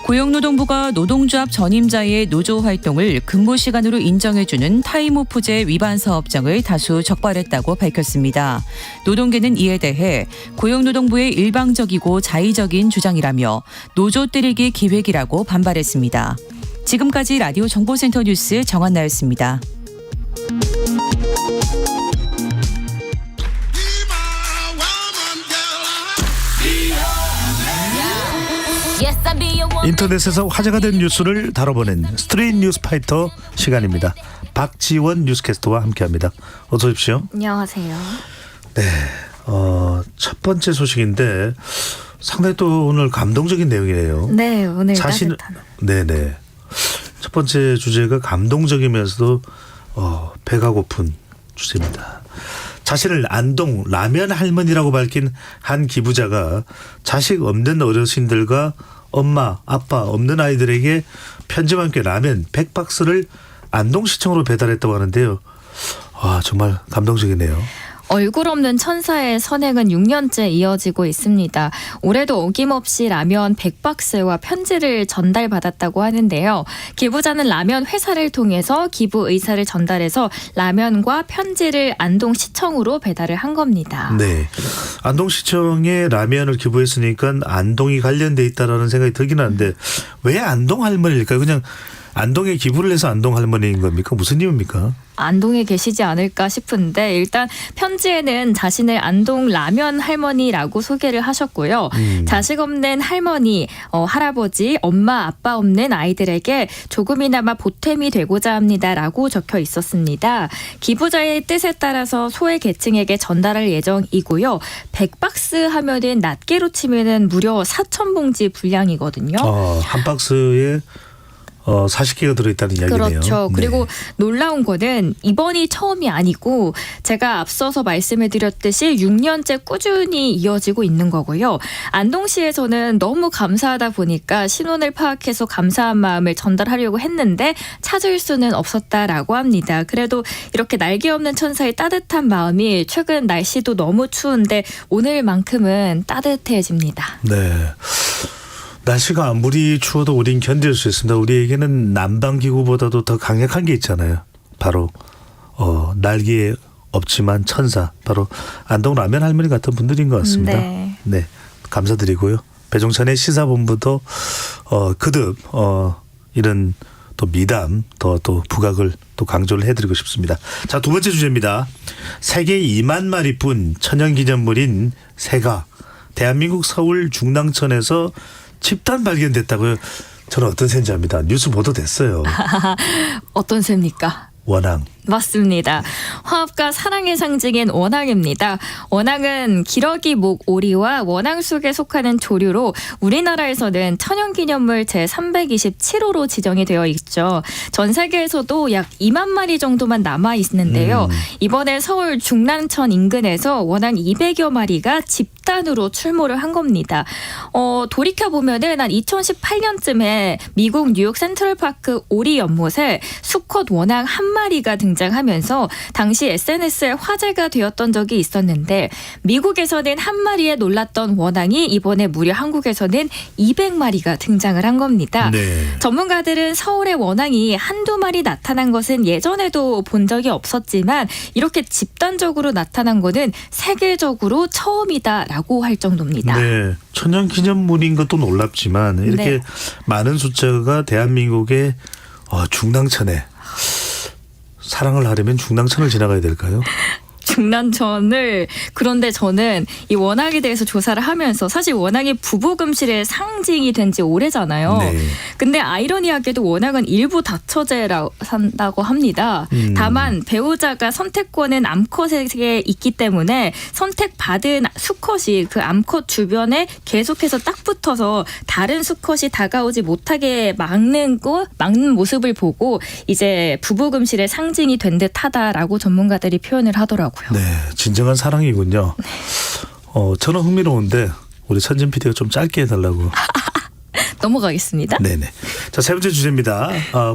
고용노동부가 노동조합 전임자의 노조 활동을 근무 시간으로 인정해주는 타임오프제 위반 사업장을 다수 적발했다고 밝혔습니다. 노동계는 이에 대해 고용노동부의 일방적이고 자의적인 주장이라며 노조 때리기 기획이라고 반발했습니다. 지금까지 라디오 정보센터 뉴스 정한나였습니다. 인터넷에서 화제가 된 뉴스를 다뤄보는 스트레이트 뉴스 파이터 시간입니다. 박지원 뉴스캐스터와 함께합니다. 어서 오십시오. 안녕하세요. 네, 첫 번째 소식인데 상당히 또 오늘 감동적인 내용이네요. 네, 오늘 따뜻한. 네네. 첫 번째 주제가 감동적이면서도 배가 고픈 주제입니다. 자신을 안동 라면 할머니라고 밝힌 한 기부자가 자식 없는 어르신들과 엄마, 아빠 없는 아이들에게 편지와 함께 라면 100박스를 안동시청으로 배달했다고 하는데요. 정말 감동적이네요. 얼굴 없는 천사의 선행은 6년째 이어지고 있습니다. 올해도 어김없이 라면 100박스와 편지를 전달받았다고 하는데요. 기부자는 라면 회사를 통해서 기부 의사를 전달해서 라면과 편지를 안동시청으로 배달을 한 겁니다. 네, 안동시청에 라면을 기부했으니까 안동이 관련돼 있다라는 생각이 들긴 하는데 왜 안동 할머니일까요? 그냥 안동에 기부를 해서 안동 할머니인 겁니까? 무슨 이유입니까? 안동에 계시지 않을까 싶은데 일단 편지에는 자신을 안동 라면 할머니라고 소개를 하셨고요. 자식 없는 할머니, 할아버지, 엄마, 아빠 없는 아이들에게 조금이나마 보탬이 되고자 합니다라고 적혀 있었습니다. 기부자의 뜻에 따라서 소외 계층에게 전달할 예정이고요. 100박스 하면은 낱개로 치면은 무려 4,000봉지 분량이거든요. 한 박스에 40개가 들어있다는 이야기네요. 그렇죠. 그리고 놀라운 거는 이번이 처음이 아니고 제가 앞서서 말씀을 드렸듯이 6년째 꾸준히 이어지고 있는 거고요. 안동시에서는 너무 감사하다 보니까 신원을 파악해서 감사한 마음을 전달하려고 했는데 찾을 수는 없었다라고 합니다. 그래도 이렇게 날개 없는 천사의 따뜻한 마음이 최근 날씨도 너무 추운데 오늘만큼은 따뜻해집니다. 네. 날씨가 아무리 추워도 우린 견딜 수 있습니다. 우리에게는 난방기구보다도 더 강력한 게 있잖아요. 바로 날개 없지만 천사. 바로 안동 라면 할머니 같은 분들인 것 같습니다. 네, 감사드리고요. 배종찬의 시사본부도 거듭 이런 또 미담 또 부각을 또 강조를 해드리고 싶습니다. 자, 두 번째 주제입니다. 세계 2만 마리뿐 천연기념물인 새가 대한민국 서울 중랑천에서 집단 발견됐다고요. 저는 어떤 새인지 압니다. 뉴스 보도됐어요. 어떤 새입니까? 원앙. 맞습니다. 화합과 사랑의 상징인 원앙입니다. 원앙은 기러기 목 오리와 원앙 속에 속하는 조류로 우리나라에서는 천연기념물 제327호로 지정이 되어 있죠. 전 세계에서도 약 2만 마리 정도만 남아 있는데요. 이번에 서울 중랑천 인근에서 원앙 200여 마리가 집단으로 출몰을 한 겁니다. 돌이켜보면은 한 2018년쯤에 미국 뉴욕 센트럴파크 오리 연못에 수컷 원앙 한 마리가 등장하면서 당시 SNS에 화제가 되었던 적이 있었는데 미국에서는 한 마리에 놀랐던 원앙이 이번에 무려 한국에서는 200마리가 등장을 한 겁니다. 네. 전문가들은 서울의 원앙이 한두 마리 나타난 것은 예전에도 본 적이 없었지만 이렇게 집단적으로 나타난 것은 세계적으로 처음이다라고 할 정도입니다. 네. 천연기념물인 것도 놀랍지만 이렇게 네. 많은 숫자가 대한민국의 중랑천에 사랑을 하려면 중랑천을 지나가야 될까요? 중랑천을 그런데 저는 이 원앙에 대해서 조사를 하면서 사실 원앙이 부부금실의 상징이 된 지 오래잖아요. 네. 근데 아이러니하게도 원앙은 일부 다처제라고 산다고 합니다. 다만 배우자가 선택권은 암컷에게 있기 때문에 선택받은 수컷이 그 암컷 주변에 계속해서 딱 붙어서 다른 수컷이 다가오지 못하게 막는 모습을 보고 이제 부부금실의 상징이 된 듯하다라고 전문가들이 표현을 하더라고요. 네, 진정한 사랑이군요. 저는 흥미로운데 우리 천진 PD가 좀 짧게 해달라고. 넘어가겠습니다. 네네. 자, 세 번째 주제입니다.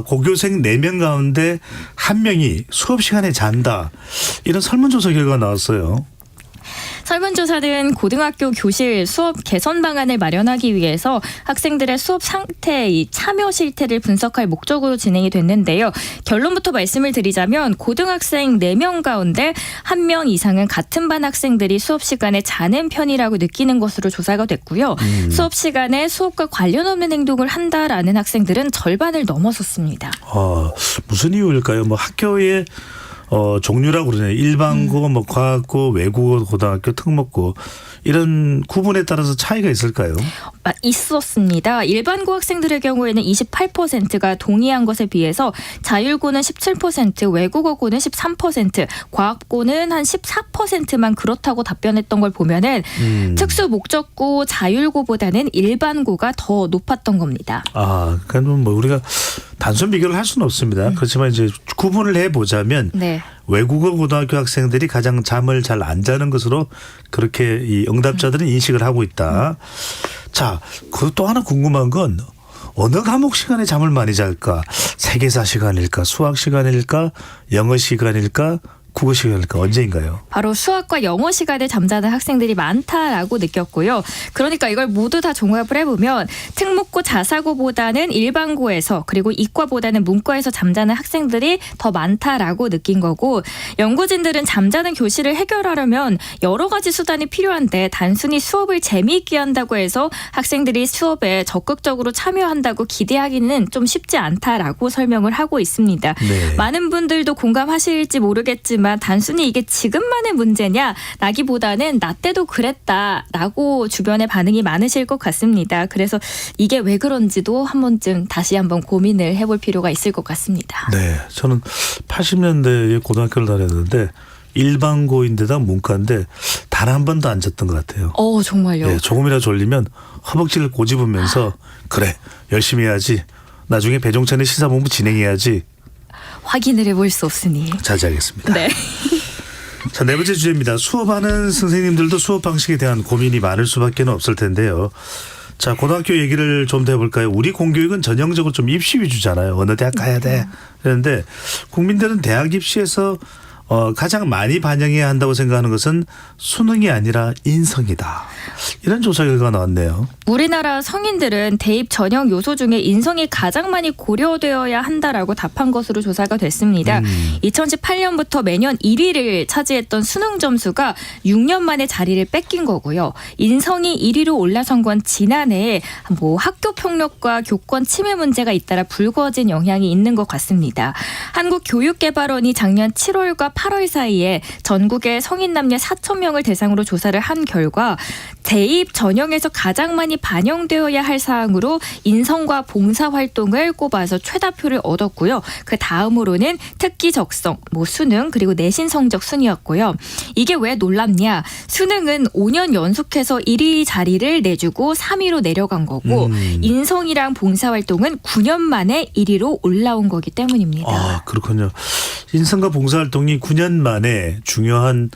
고교생 4명 가운데 1명이 수업 시간에 잔다. 이런 설문조사 결과가 나왔어요. 설문조사는 고등학교 교실 수업 개선 방안을 마련하기 위해서 학생들의 수업 상태, 이 참여 실태를 분석할 목적으로 진행이 됐는데요. 결론부터 말씀을 드리자면 고등학생 4명 가운데 1명 이상은 같은 반 학생들이 수업 시간에 자는 편이라고 느끼는 것으로 조사가 됐고요. 수업 시간에 수업과 관련 없는 행동을 한다라는 학생들은 절반을 넘어섰습니다. 무슨 이유일까요? 뭐 학교에 종류라고 그러네요. 일반고, 뭐 과학고, 외국어, 고등학교, 특목고 이런 구분에 따라서 차이가 있을까요? 있었습니다. 일반고 학생들의 경우에는 28%가 동의한 것에 비해서 자율고는 17%, 외국어고는 13%, 과학고는 한 14%만 그렇다고 답변했던 걸 보면은 특수 목적고 자율고보다는 일반고가 더 높았던 겁니다. 그러니까 뭐 우리가 단순 비교를 할 수는 없습니다. 그렇지만 이제 구분을 해보자면 네. 외국어 고등학교 학생들이 가장 잠을 잘 안 자는 것으로 그렇게 이 응답자들은 인식을 하고 있다. 자, 그리고 또 하나 궁금한 건 어느 과목 시간에 잠을 많이 잘까? 세계사 시간일까? 수학 시간일까? 영어 시간일까? 국어 시간일까? 언제인가요? 바로 수학과 영어 시간에 잠자는 학생들이 많다라고 느꼈고요. 그러니까 이걸 모두 다 종합을 해보면 특목고 자사고보다는 일반고에서 그리고 이과보다는 문과에서 잠자는 학생들이 더 많다라고 느낀 거고 연구진들은 잠자는 교실을 해결하려면 여러 가지 수단이 필요한데 단순히 수업을 재미있게 한다고 해서 학생들이 수업에 적극적으로 참여한다고 기대하기는 좀 쉽지 않다라고 설명을 하고 있습니다. 네. 많은 분들도 공감하실지 모르겠지만 단순히 이게 지금만의 문제냐 라기보다는 나 때도 그랬다라고 주변의 반응이 많으실 것 같습니다. 그래서 이게 왜 그런지도 한 번쯤 다시 한번 고민을 해볼 필요가 있을 것 같습니다. 네, 저는 80년대에 고등학교를 다녔는데 일반고인데다 문과인데 단 한 번도 안 잤던 것 같아요. 정말요? 네, 조금이라도 졸리면 허벅지를 고집으면서 그래 열심히 해야지. 나중에 배종찬의 시사본부 진행해야지. 확인을 해볼 수 없으니. 잘 자겠습니다. 네. 자, 네 번째 주제입니다. 수업하는 선생님들도 수업 방식에 대한 고민이 많을 수밖에 없을 텐데요. 자, 고등학교 얘기를 좀 더 해볼까요? 우리 공교육은 전형적으로 좀 입시 위주잖아요. 어느 대학 가야 돼. 그런데 국민들은 대학 입시에서 가장 많이 반영해야 한다고 생각하는 것은 수능이 아니라 인성이다. 이런 조사 결과가 나왔네요. 우리나라 성인들은 대입 전형 요소 중에 인성이 가장 많이 고려되어야 한다라고 답한 것으로 조사가 됐습니다. 2018년부터 매년 1위를 차지했던 수능 점수가 6년 만에 자리를 뺏긴 거고요. 인성이 1위로 올라선 건 지난해에 학교 폭력과 교권 침해 문제가 잇따라 불거진 영향이 있는 것 같습니다. 한국교육개발원이 작년 7월과 8월 사이에 전국의 성인 남녀 4,000명을 대상으로 조사를 한 결과 대입 전형에서 가장 많이 반영되어야 할 사항으로 인성과 봉사활동을 꼽아서 최다표를 얻었고요. 그 다음으로는 특기 적성, 수능 그리고 내신 성적 순이었고요. 이게 왜 놀랍냐? 수능은 5년 연속해서 1위 자리를 내주고 3위로 내려간 거고 인성이랑 봉사활동은 9년 만에 1위로 올라온 거기 때문입니다. 아, 그렇군요. 인성과 봉사활동이 9년 만에 중요한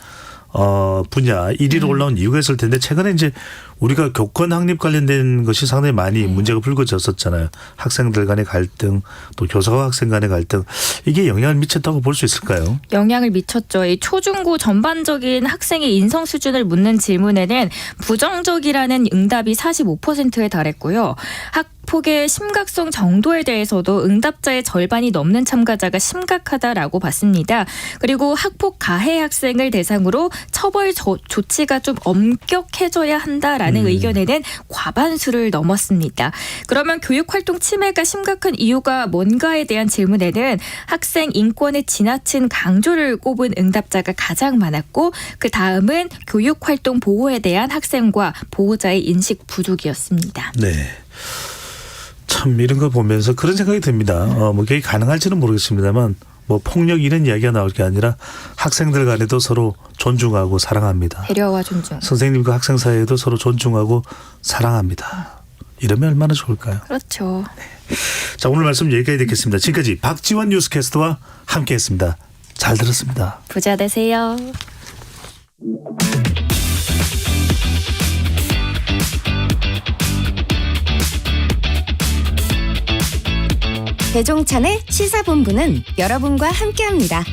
분야 1위로 올라온 이유가 있을 텐데 최근에 이제 우리가 교권 확립 관련된 것이 상당히 많이 문제가 불거졌었잖아요. 학생들 간의 갈등 또 교사와 학생 간의 갈등 이게 영향을 미쳤다고 볼 수 있을까요? 영향을 미쳤죠. 이 초중고 전반적인 학생의 인성 수준을 묻는 질문에는 부정적이라는 응답이 45%에 달했고요. 학폭의 심각성 정도에 대해서도 응답자의 절반이 넘는 참가자가 심각하다라고 봤습니다. 그리고 학폭 가해 학생을 대상으로 처벌 조치가 좀 엄격해져야 한다라는 의견에는 과반수를 넘었습니다. 그러면 교육활동 침해가 심각한 이유가 뭔가에 대한 질문에는 학생 인권의 지나친 강조를 꼽은 응답자가 가장 많았고 그 다음은 교육활동 보호에 대한 학생과 보호자의 인식 부족이었습니다. 네. 참 이런 거 보면서 그런 생각이 듭니다. 그게 가능할지는 모르겠습니다만 폭력 이런 이야기가 나올 게 아니라 학생들 간에도 서로 존중하고 사랑합니다. 배려와 존중. 선생님과 학생 사이에도 서로 존중하고 사랑합니다. 이러면 얼마나 좋을까요? 그렇죠. 네. 자, 오늘 말씀 여기까지 듣겠습니다. 지금까지 박지원 뉴스캐스터와 함께했습니다. 잘 들었습니다. 부자 되세요. 배종찬의 시사본부는 여러분과 함께합니다.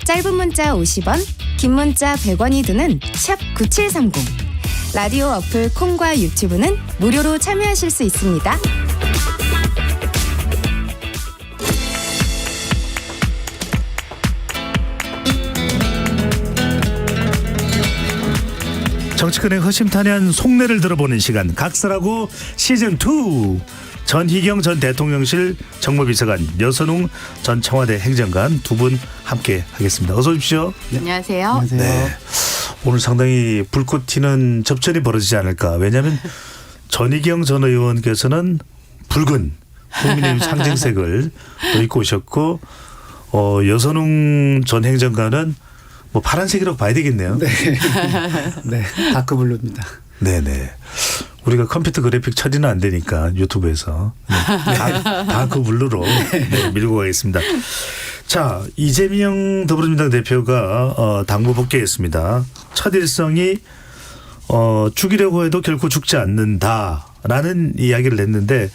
짧은 문자 50원, 긴 문자 100원이 드는 샵 9730. 라디오 어플 콩과 유튜브는 무료로 참여하실 수 있습니다. 정치권의 허심탄회한 속내를 들어보는 시간 각설하고 시즌2 전희경 전 대통령실 정무비서관 여선웅 전 청와대 행정관 두 분 함께 하겠습니다. 어서 오십시오. 네. 안녕하세요. 네. 오늘 상당히 불꽃 튀는 접전이 벌어지지 않을까. 왜냐하면 전희경 전 의원께서는 붉은 국민의힘 상징색을 또 입고 오셨고 여선웅 전 행정관은 파란색이라고 봐야 되겠네요. 네. 네. 다크블루입니다. 네네. 우리가 컴퓨터 그래픽 처리는 안 되니까 유튜브에서 다크블루로 밀고 가겠습니다. 자, 이재명 더불어민주당 대표가 당무 복귀했습니다. 첫 일성이 죽이려고 해도 결코 죽지 않는다라는 이야기를 했는데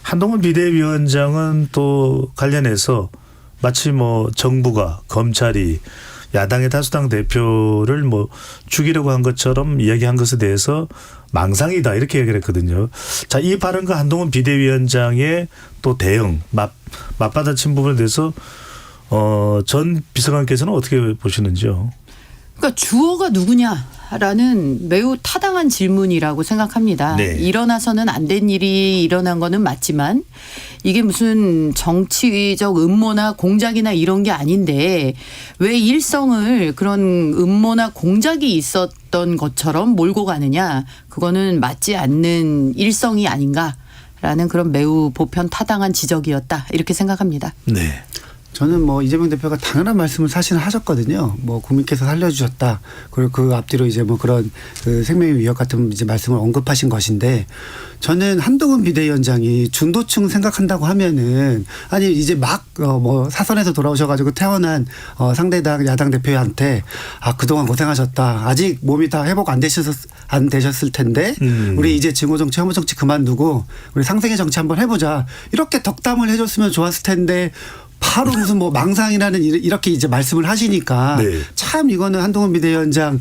한동훈 비대위원장은 또 관련해서 마치 정부가 검찰이 야당의 다수당 대표를 죽이려고 한 것처럼 이야기한 것에 대해서 망상이다 이렇게 얘기를 했거든요. 자, 이 발언과 한동훈 비대위원장의 또 대응 맞받아친 부분에 대해서 전 비서관께서는 어떻게 보시는지요? 그러니까 주어가 누구냐라는 매우 타당한 질문이라고 생각합니다. 네. 일어나서는 안 된 일이 일어난 거는 맞지만 이게 무슨 정치적 음모나 공작이나 이런 게 아닌데 왜 일성을 그런 음모나 공작이 있었던 것처럼 몰고 가느냐. 그거는 맞지 않는 일성이 아닌가라는 그런 매우 보편 타당한 지적이었다. 이렇게 생각합니다. 네. 저는 이재명 대표가 당연한 말씀을 사실 하셨거든요. 국민께서 살려주셨다. 그리고 그 앞뒤로 이제 그런 그 생명의 위협 같은 이제 말씀을 언급하신 것인데 저는 한동훈 비대위원장이 중도층 생각한다고 하면은 아니 이제 막 사선에서 돌아오셔가지고 태어난 상대당 야당 대표한테 그동안 고생하셨다. 아직 몸이 다 회복 안 되셨을 텐데 우리 이제 증오 정치, 혐오 정치 그만두고 우리 상생의 정치 한번 해보자. 이렇게 덕담을 해줬으면 좋았을 텐데. 바로 무슨 뭐 망상이라는 이렇게 이제 말씀을 하시니까 네. 참 이거는 한동훈 비대위원장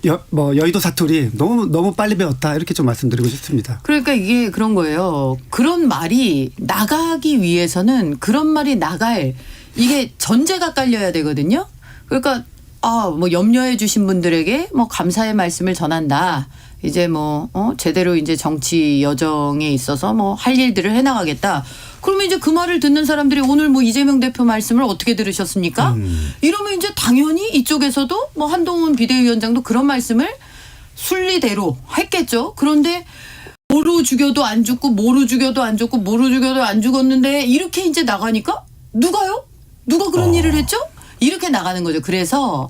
여의도 사투리 너무 빨리 배웠다 이렇게 좀 말씀드리고 싶습니다. 그러니까 이게 그런 거예요. 그런 말이 나가기 위해서는 그런 말이 나갈 이게 전제가 깔려야 되거든요. 그러니까 뭐 염려해 주신 분들에게 뭐 감사의 말씀을 전한다. 이제 제대로 이제 정치 여정에 있어서 뭐 할 일들을 해나가겠다. 그러면 이제 그 말을 듣는 사람들이 오늘 뭐 이재명 대표 말씀을 어떻게 들으셨습니까? 이러면 이제 당연히 이쪽에서도 뭐 한동훈 비대위원장도 그런 말씀을 순리대로 했겠죠. 그런데 뭐로 죽여도 안 죽고 뭐로 죽여도 안 죽고 뭐로 죽여도 안 죽었는데 이렇게 이제 나가니까 누가요? 누가 그런 일을 했죠? 이렇게 나가는 거죠. 그래서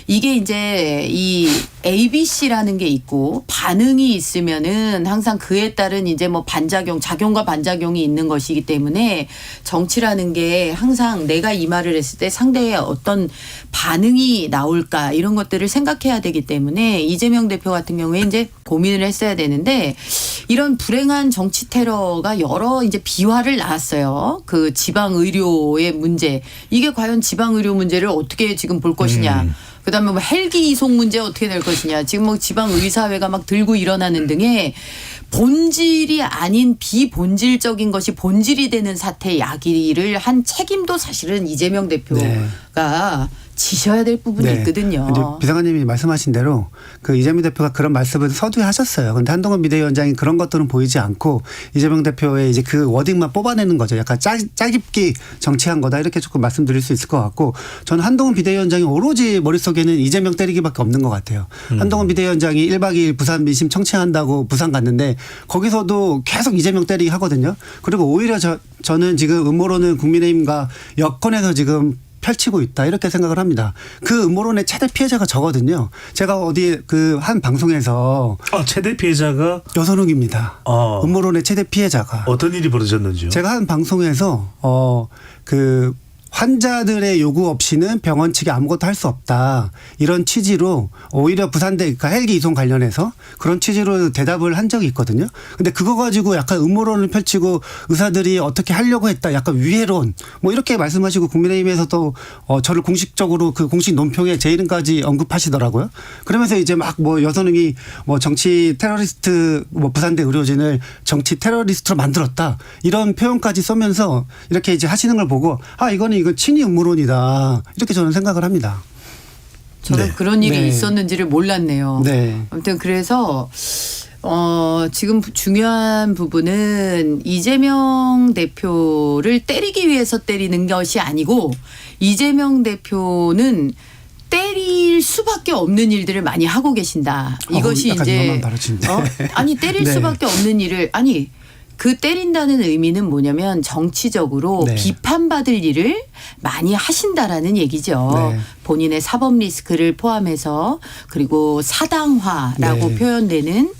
이게 이제 이 ABC라는 게 있고 반응이 있으면은 항상 그에 따른 이제 뭐 작용과 반작용이 있는 것이기 때문에 정치라는 게 항상 내가 이 말을 했을 때 상대의 어떤 반응이 나올까 이런 것들을 생각해야 되기 때문에 이재명 대표 같은 경우에 이제 고민을 했어야 되는데 이런 불행한 정치 테러가 여러 이제 비화를 낳았어요. 그 지방 의료의 문제. 이게 과연 지방 의료 문제를 어떻게 지금 볼 것이냐. 그다음에 뭐 헬기 이송 문제 어떻게 될 것이냐. 지금 뭐 지방 의사회가 막 들고 일어나는 등의 본질이 아닌 비본질적인 것이 본질이 되는 사태 야기를 한 책임도 사실은 이재명 대표가 지셔야 될 부분이 있거든요. 이제 비서관님이 말씀하신 대로 그 이재명 대표가 그런 말씀을 서두에 하셨어요. 그런데 한동훈 비대위원장이 그런 것들은 보이지 않고 이재명 대표의 이제 그 워딩만 뽑아내는 거죠. 약간 짜깁기 정치한 거다 이렇게 조금 말씀드릴 수 있을 것 같고 저는 한동훈 비대위원장이 오로지 머릿속에는 이재명 때리기밖에 없는 것 같아요. 한동훈 비대위원장이 1박 2일 부산 민심 청취한다고 부산 갔는데 거기서도 계속 이재명 때리기 하거든요. 그리고 오히려 저는 지금 음모론은 국민의힘과 여권에서 지금 펼치고 있다 이렇게 생각을 합니다. 그 음모론의 최대 피해자가 저거든요. 제가 어디 그 한 방송에서 최대 피해자가 여선욱입니다. 음모론의 최대 피해자가 어떤 일이 벌어졌는지요? 제가 한 방송에서 그 환자들의 요구 없이는 병원 측이 아무것도 할 수 없다. 이런 취지로 오히려 부산대 그러니까 헬기 이송 관련해서 그런 취지로 대답을 한 적이 있거든요. 근데 그거 가지고 약간 음모론을 펼치고 의사들이 어떻게 하려고 했다. 약간 위해론 뭐 이렇게 말씀하시고 국민의힘에서도 저를 공식적으로 그 공식 논평에 제 이름까지 언급하시더라고요. 그러면서 이제 막 뭐 여선웅이 뭐 정치 테러리스트 뭐 부산대 의료진을 정치 테러리스트로 만들었다. 이런 표현까지 쓰면서 이렇게 이제 하시는 걸 보고 이건 친위 음모론이다. 이렇게 저는 생각을 합니다. 저는 그런 일이 있었는지를 몰랐네요. 아무튼 그래서 지금 중요한 부분은 이재명 대표를 때리기 위해서 때리는 것이 아니고 이재명 대표는 때릴 수밖에 없는 일들을 많이 하고 계신다. 이것이 이제 때릴 수밖에 없는 일을 그 때린다는 의미는 뭐냐면 정치적으로 비판받을 일을 많이 하신다라는 얘기죠. 본인의 사법 리스크를 포함해서 그리고 사당화라고 표현되는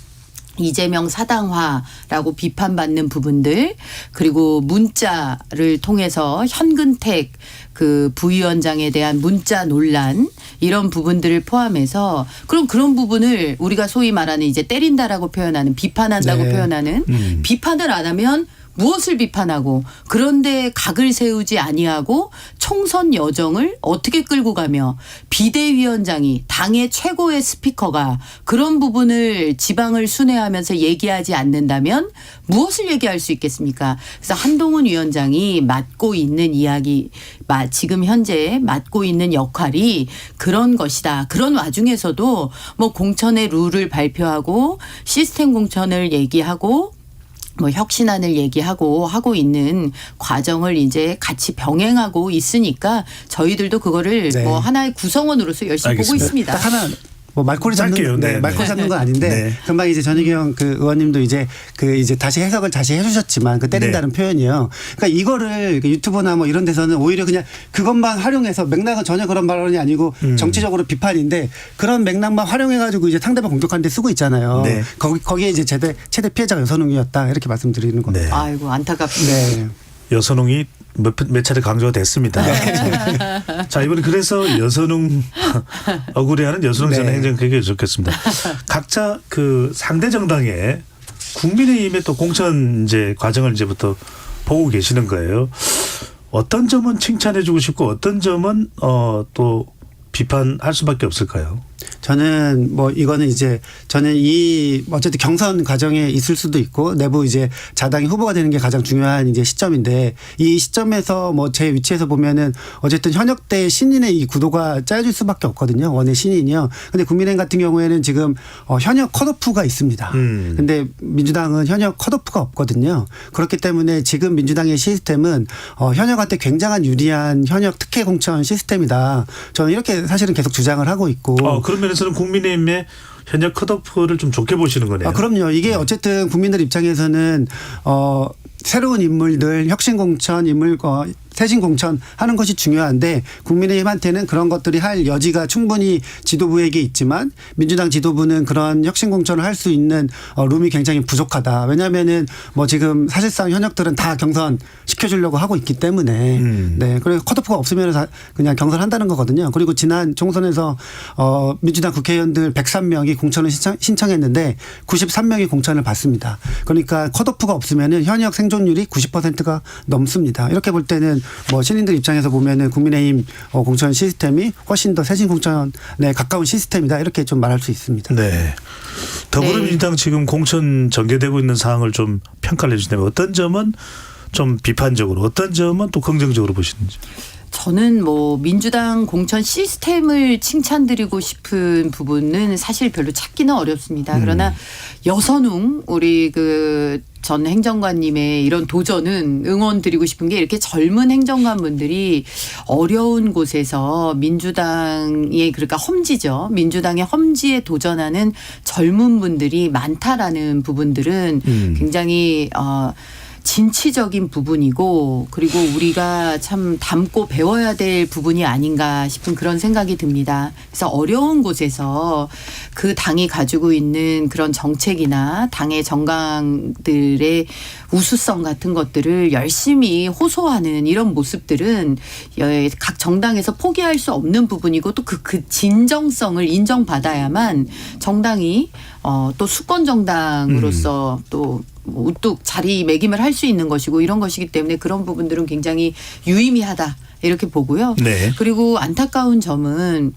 이재명 사당화라고 비판받는 부분들 그리고 문자를 통해서 현근택 그 부위원장에 대한 문자 논란 이런 부분들을 포함해서 그런 부분을 우리가 소위 말하는 이제 때린다라고 표현하는 비판한다고 표현하는 비판을 안 하면 무엇을 비판하고 그런데 각을 세우지 아니하고 총선 여정을 어떻게 끌고 가며 비대위원장이 당의 최고의 스피커가 그런 부분을 지방을 순회하면서 얘기하지 않는다면 무엇을 얘기할 수 있겠습니까? 그래서 한동훈 위원장이 맡고 있는 지금 현재 맡고 있는 역할이 그런 것이다. 그런 와중에서도 뭐 공천의 룰을 발표하고 시스템 공천을 얘기하고 뭐 혁신안을 얘기하고 하고 있는 과정을 이제 같이 병행하고 있으니까 저희들도 그거를 뭐 하나의 구성원으로서 열심히 보고 있습니다. 하나 뭐 말꼬리 잡는 말꼬리 잡는 건 아닌데 금방 이제 전희경 그 의원님도 이제 다시 해석을 다시 해주셨지만 그 때린다는 표현이요. 그러니까 이거를 유튜브나 뭐 이런 데서는 오히려 그냥 그것만 활용해서 맥락은 전혀 그런 발언이 아니고 정치적으로 비판인데 그런 맥락만 활용해가지고 이제 상대방 공격하는 데 쓰고 있잖아요. 거기에 이제 최대 피해자가 여선웅이었다 이렇게 말씀드리는 겁니다. 아이고 안타깝습니다. 여선웅이 몇 차례 강조가 됐습니다. 자, 이번에 그래서 여선웅 억울해하는 여선웅 전 행정개혁이 좋겠습니다. 각자 그 상대 정당의 국민의힘의 또 공천 이제 과정을 이제부터 보고 계시는 거예요. 어떤 점은 칭찬해주고 싶고 어떤 점은 또 비판할 수밖에 없을까요? 저는 뭐 이거는 이제 저는 이 어쨌든 경선 과정에 있을 수도 있고 내부 이제 자당이 후보가 되는 게 가장 중요한 이제 시점인데 이 시점에서 뭐 제 위치에서 보면은 어쨌든 현역 때 신인의 이 구도가 짜여질 수밖에 없거든요. 원의 신인이요. 근데 국민의힘 같은 경우에는 지금 현역 컷오프가 있습니다. 근데 민주당은 현역 컷오프가 없거든요. 그렇기 때문에 지금 민주당의 시스템은 현역한테 굉장한 유리한 현역 특혜 공천 시스템이다. 저는 이렇게 사실은 계속 주장을 하고 있고. 그런 면에서는 국민의힘의 현역 컷오프를 좀 좋게 보시는 거네요. 그럼요. 이게 어쨌든 국민들 입장에서는 새로운 인물들 혁신 공천 인물 세신 공천 하는 것이 중요한데 국민의힘한테는 그런 것들이 할 여지가 충분히 지도부에게 있지만 민주당 지도부는 그런 혁신 공천을 할 수 있는 룸이 굉장히 부족하다. 왜냐하면은 뭐 지금 사실상 현역들은 다 경선 시켜주려고 하고 있기 때문에 네. 그래서 컷오프가 없으면 그냥 경선한다는 거거든요. 그리고 지난 총선에서 민주당 국회의원들 103명이 공천을 신청했는데 93명이 공천을 받습니다. 그러니까 컷오프가 없으면은 현역 생존율이 90%가 넘습니다. 이렇게 볼 때는 뭐 신인들 입장에서 보면은 국민의힘 공천 시스템이 훨씬 더 세신 공천에 가까운 시스템이다 이렇게 좀 말할 수 있습니다. 네. 더불어민주당 지금 공천 전개되고 있는 상황을 좀 평가를 해주신다면 어떤 점은 좀 비판적으로 어떤 점은 또 긍정적으로 보시는지. 저는 뭐 민주당 공천 시스템을 칭찬드리고 싶은 부분은 사실 별로 찾기는 어렵습니다. 그러나 여선웅 우리 그 전 행정관님의 이런 도전은 응원드리고 싶은 게 이렇게 젊은 행정관분들이 어려운 곳에서 민주당의 그러니까 험지죠. 민주당의 험지에 도전하는 젊은 분들이 많다라는 부분들은 굉장히 진취적인 부분이고 그리고 우리가 참 담고 배워야 될 부분이 아닌가 싶은 그런 생각이 듭니다. 그래서 어려운 곳에서 그 당이 가지고 있는 그런 정책이나 당의 정강들의 우수성 같은 것들을 열심히 호소하는 이런 모습들은 각 정당에서 포기할 수 없는 부분이고 또 그 진정성을 인정받아야만 정당이 또 수권 정당으로서 또 우뚝 자리매김을 할 수 있는 것이고 이런 것이기 때문에 그런 부분들은 굉장히 유의미하다. 이렇게 보고요. 네. 그리고 안타까운 점은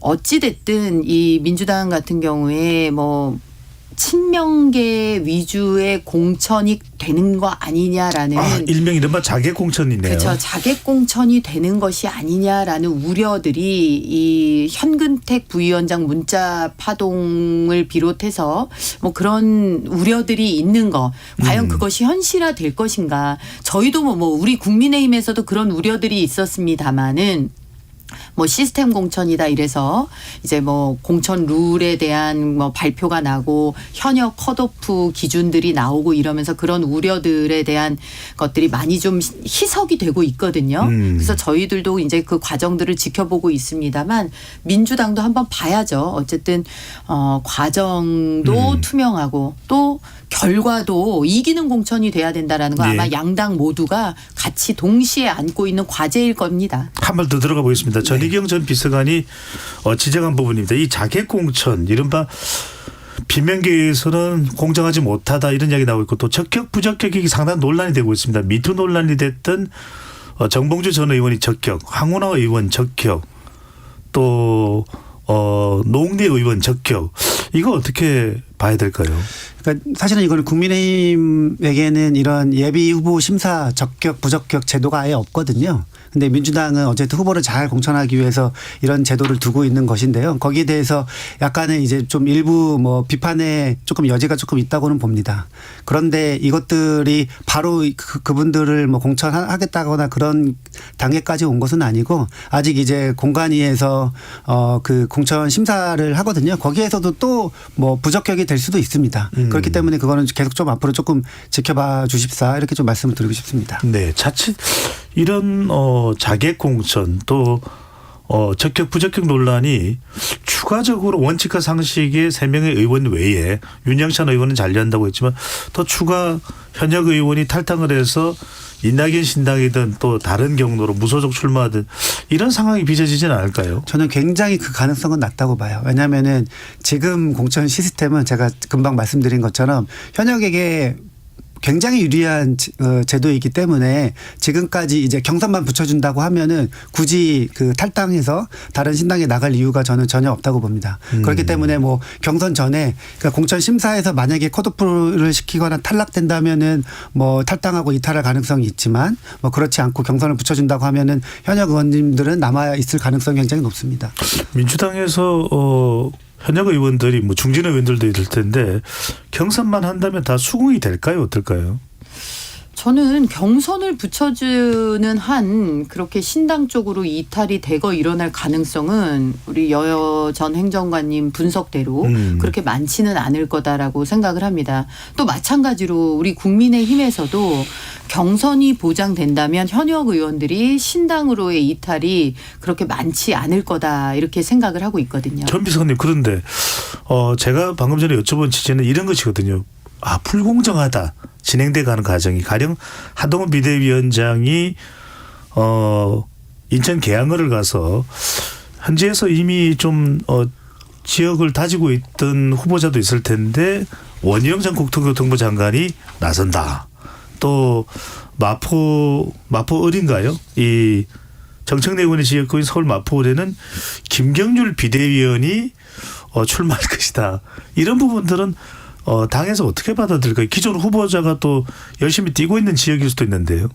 어찌 됐든 이 민주당 같은 경우에 뭐 친명계 위주의 공천이 되는 거 아니냐라는 일명 이른바 자객 공천이네요. 그렇죠. 자객 공천이 되는 것이 아니냐라는 우려들이 이 현근택 부위원장 문자 파동을 비롯해서 뭐 그런 우려들이 있는 거 과연 그것이 현실화 될 것인가. 저희도 뭐 우리 국민의힘에서도 그런 우려들이 있었습니다마는 뭐 시스템 공천이다 이래서 이제 뭐 공천 룰에 대한 뭐 발표가 나고 현역 컷오프 기준들이 나오고 이러면서 그런 우려들에 대한 것들이 많이 좀 희석이 되고 있거든요. 그래서 저희들도 이제 그 과정들을 지켜보고 있습니다만 민주당도 한번 봐야죠. 어쨌든 과정도 투명하고 또 결과도 이기는 공천이 돼야 된다라는 거 아마 양당 모두가 같이 동시에 안고 있는 과제일 겁니다. 한 발 더 들어가 보겠습니다. 전희경 전 비서관이 지적한 부분입니다. 이 자객 공천 이른바 비명계에서는 공정하지 못하다 이런 이야기 나오고 있고 또 적격 부적격이 상당히 논란이 되고 있습니다. 미투 논란이 됐던 정봉주 전 의원이 적격, 황운하 의원 적격, 또 노웅래 의원 적격. 이거 어떻게 봐야 될까요? 그러니까 사실은 이거는 국민의힘에게는 이런 예비 후보 심사 적격 부적격 제도가 아예 없거든요. 근데 민주당은 어쨌든 후보를 잘 공천하기 위해서 이런 제도를 두고 있는 것인데요. 거기에 대해서 약간의 이제 좀 일부 뭐 비판에 조금 여지가 조금 있다고는 봅니다. 그런데 이것들이 바로 그분들을 뭐 공천하겠다거나 그런 단계까지 온 것은 아니고 아직 이제 공관위에서 그 공천 심사를 하거든요. 거기에서도 또 뭐 부적격이 될 수도 있습니다. 그렇기 때문에 그거는 계속 좀 앞으로 조금 지켜봐 주십사 이렇게 좀 말씀을 드리고 싶습니다. 네, 자칫 이런 자객 공천 또 적격 부적격 논란이 추가적으로 원칙과 상식의 3명의 의원 외에 윤영찬 의원은 잔류한다고 했지만 또 추가 현역 의원이 탈당을 해서 이낙연 신당이든 또 다른 경로로 무소속 출마하든 이런 상황이 빚어지지는 않을까요? 저는 굉장히 그 가능성은 낮다고 봐요. 왜냐하면은 지금 공천 시스템은 제가 금방 말씀드린 것처럼 현역에게 굉장히 유리한 제도이기 때문에 지금까지 이제 경선만 붙여준다고 하면은 굳이 그 탈당해서 다른 신당에 나갈 이유가 저는 전혀 없다고 봅니다. 그렇기 때문에 뭐 경선 전에 그러니까 공천 심사에서 만약에 컷오프를 시키거나 탈락된다면은 뭐 탈당하고 이탈할 가능성이 있지만 뭐 그렇지 않고 경선을 붙여준다고 하면은 현역 의원님들은 남아 있을 가능성이 굉장히 높습니다. 민주당에서 현역 의원들이 뭐 중진 의원들도 있을 텐데 경선만 한다면 다 수긍이 될까요? 어떨까요? 저는 경선을 붙여주는 한 그렇게 신당 쪽으로 이탈이 되고 일어날 가능성은 우리 여여 전 행정관님 분석대로 그렇게 많지는 않을 거다라고 생각을 합니다. 또 마찬가지로 우리 국민의힘에서도 경선이 보장된다면 현역 의원들이 신당으로의 이탈이 그렇게 많지 않을 거다 이렇게 생각을 하고 있거든요. 전 비서관님 그런데 제가 방금 전에 여쭤본 취지는 이런 것이거든요. 불공정하다. 진행돼 가는 과정이 가령 한동훈 비대위원장이 인천 계양을을 가서 현지에서 이미 좀 지역을 다지고 있던 후보자도 있을 텐데 원희룡 전 국토교통부 장관이 나선다. 또 마포 을인가요? 이 정청래 의원의 지역구인 서울 마포을에는 김경률 비대위원이 출마할 것이다. 이런 부분들은 당에서 어떻게 받아들일까요? 기존 후보자가 또 열심히 뛰고 있는 지역일 수도 있는데요.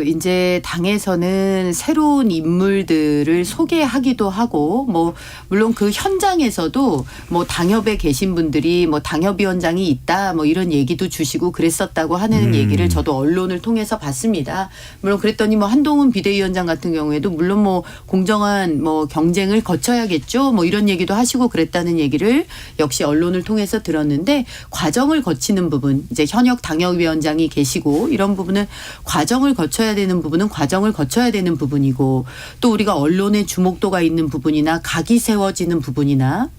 이제 당에서는 새로운 인물들을 소개하기도 하고, 뭐, 물론 그 현장에서도 뭐 당협에 계신 분들이 뭐 당협위원장이 있다, 뭐 이런 얘기도 주시고 그랬었다고 하는 얘기를 저도 언론을 통해서 봤습니다. 물론 그랬더니 뭐 한동훈 비대위원장 같은 경우에도 물론 뭐 공정한 뭐 경쟁을 거쳐야겠죠, 뭐 이런 얘기도 하시고 그랬다는 얘기를 역시 언론을 통해서 들었는데 과정을 거치는 부분, 이제 현역 당협위원장이 계시고 이런 부분은 과정을 거쳐야 되는 부분은 과정을 거쳐야 되는 부분이고 또 우리가 언론의 주목도가 있는 부분이나 각이 세워지는 부분이나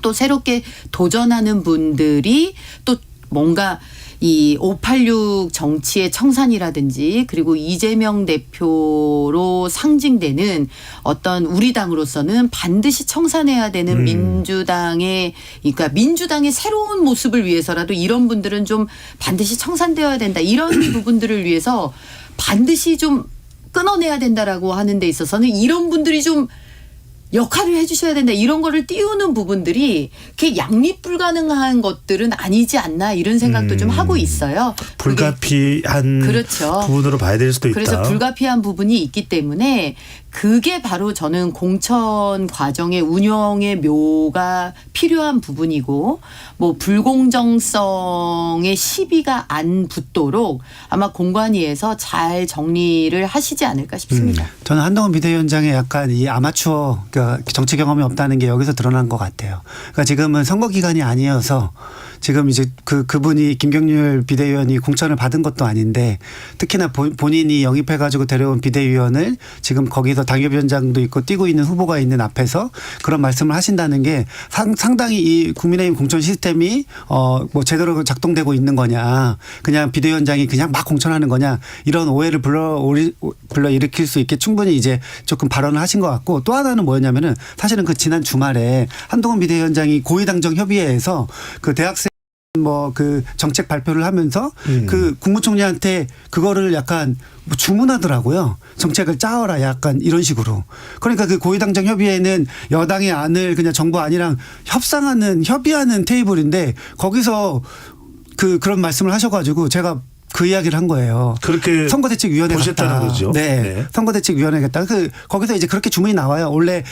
또 새롭게 도전하는 분들이 또 뭔가 이 586 정치의 청산이라든지 그리고 이재명 대표로 상징되는 어떤 우리 당으로서는 반드시 청산해야 되는 민주당의 그러니까 민주당의 새로운 모습을 위해서라도 이런 분들은 좀 반드시 청산되어야 된다. 이런 부분들을 위해서 반드시 좀 끊어내야 된다라고 하는 데 있어서는 이런 분들이 좀 역할을 해 주셔야 된다. 이런 거를 띄우는 부분들이 그게 양립 불가능한 것들은 아니지 않나 이런 생각도 좀 하고 있어요. 불가피한 그렇죠. 부분으로 봐야 될 수도 있다. 그래서 불가피한 부분이 있기 때문에 그게 바로 저는 공천 과정의 운영의 묘가 필요한 부분이고 뭐 불공정성의 시비가 안 붙도록 아마 공관위에서 잘 정리를 하시지 않을까 싶습니다. 저는 한동훈 비대위원장의 약간 이 아마추어 그러니까 정치 경험이 없다는 게 여기서 드러난 것 같아요. 그러니까 지금은 선거 기간이 아니어서 지금 이제 그분이 김경률 비대위원이 공천을 받은 것도 아닌데 특히나 본인이 영입해가지고 데려온 비대위원을 지금 거기서 당협위원장도 있고 뛰고 있는 후보가 있는 앞에서 그런 말씀을 하신다는 게 상당히 이 국민의힘 공천 시스템이 뭐 제대로 작동되고 있는 거냐 그냥 비대위원장이 그냥 막 공천하는 거냐 이런 오해를 불러일으킬 수 있게 충분히 이제 조금 발언을 하신 것 같고 또 하나는 뭐였냐면은 사실은 그 지난 주말에 한동훈 비대위원장이 고위당정 협의회에서 그 대학생 뭐 그 정책 발표를 하면서 그 국무총리한테 그거를 약간 뭐 주문하더라고요. 정책을 짜어라 약간 이런 식으로. 그러니까 그 고위당정 협의회는 여당의 안을 그냥 정부 안이랑 협의하는 테이블인데 거기서 그런 말씀을 하셔가지고 제가 그 이야기를 한 거예요. 그렇게 선거대책위원회 보셨다는 거죠. 네. 선거대책위원회겠다. 거기서 이제 그렇게 주문이 나와요. 원래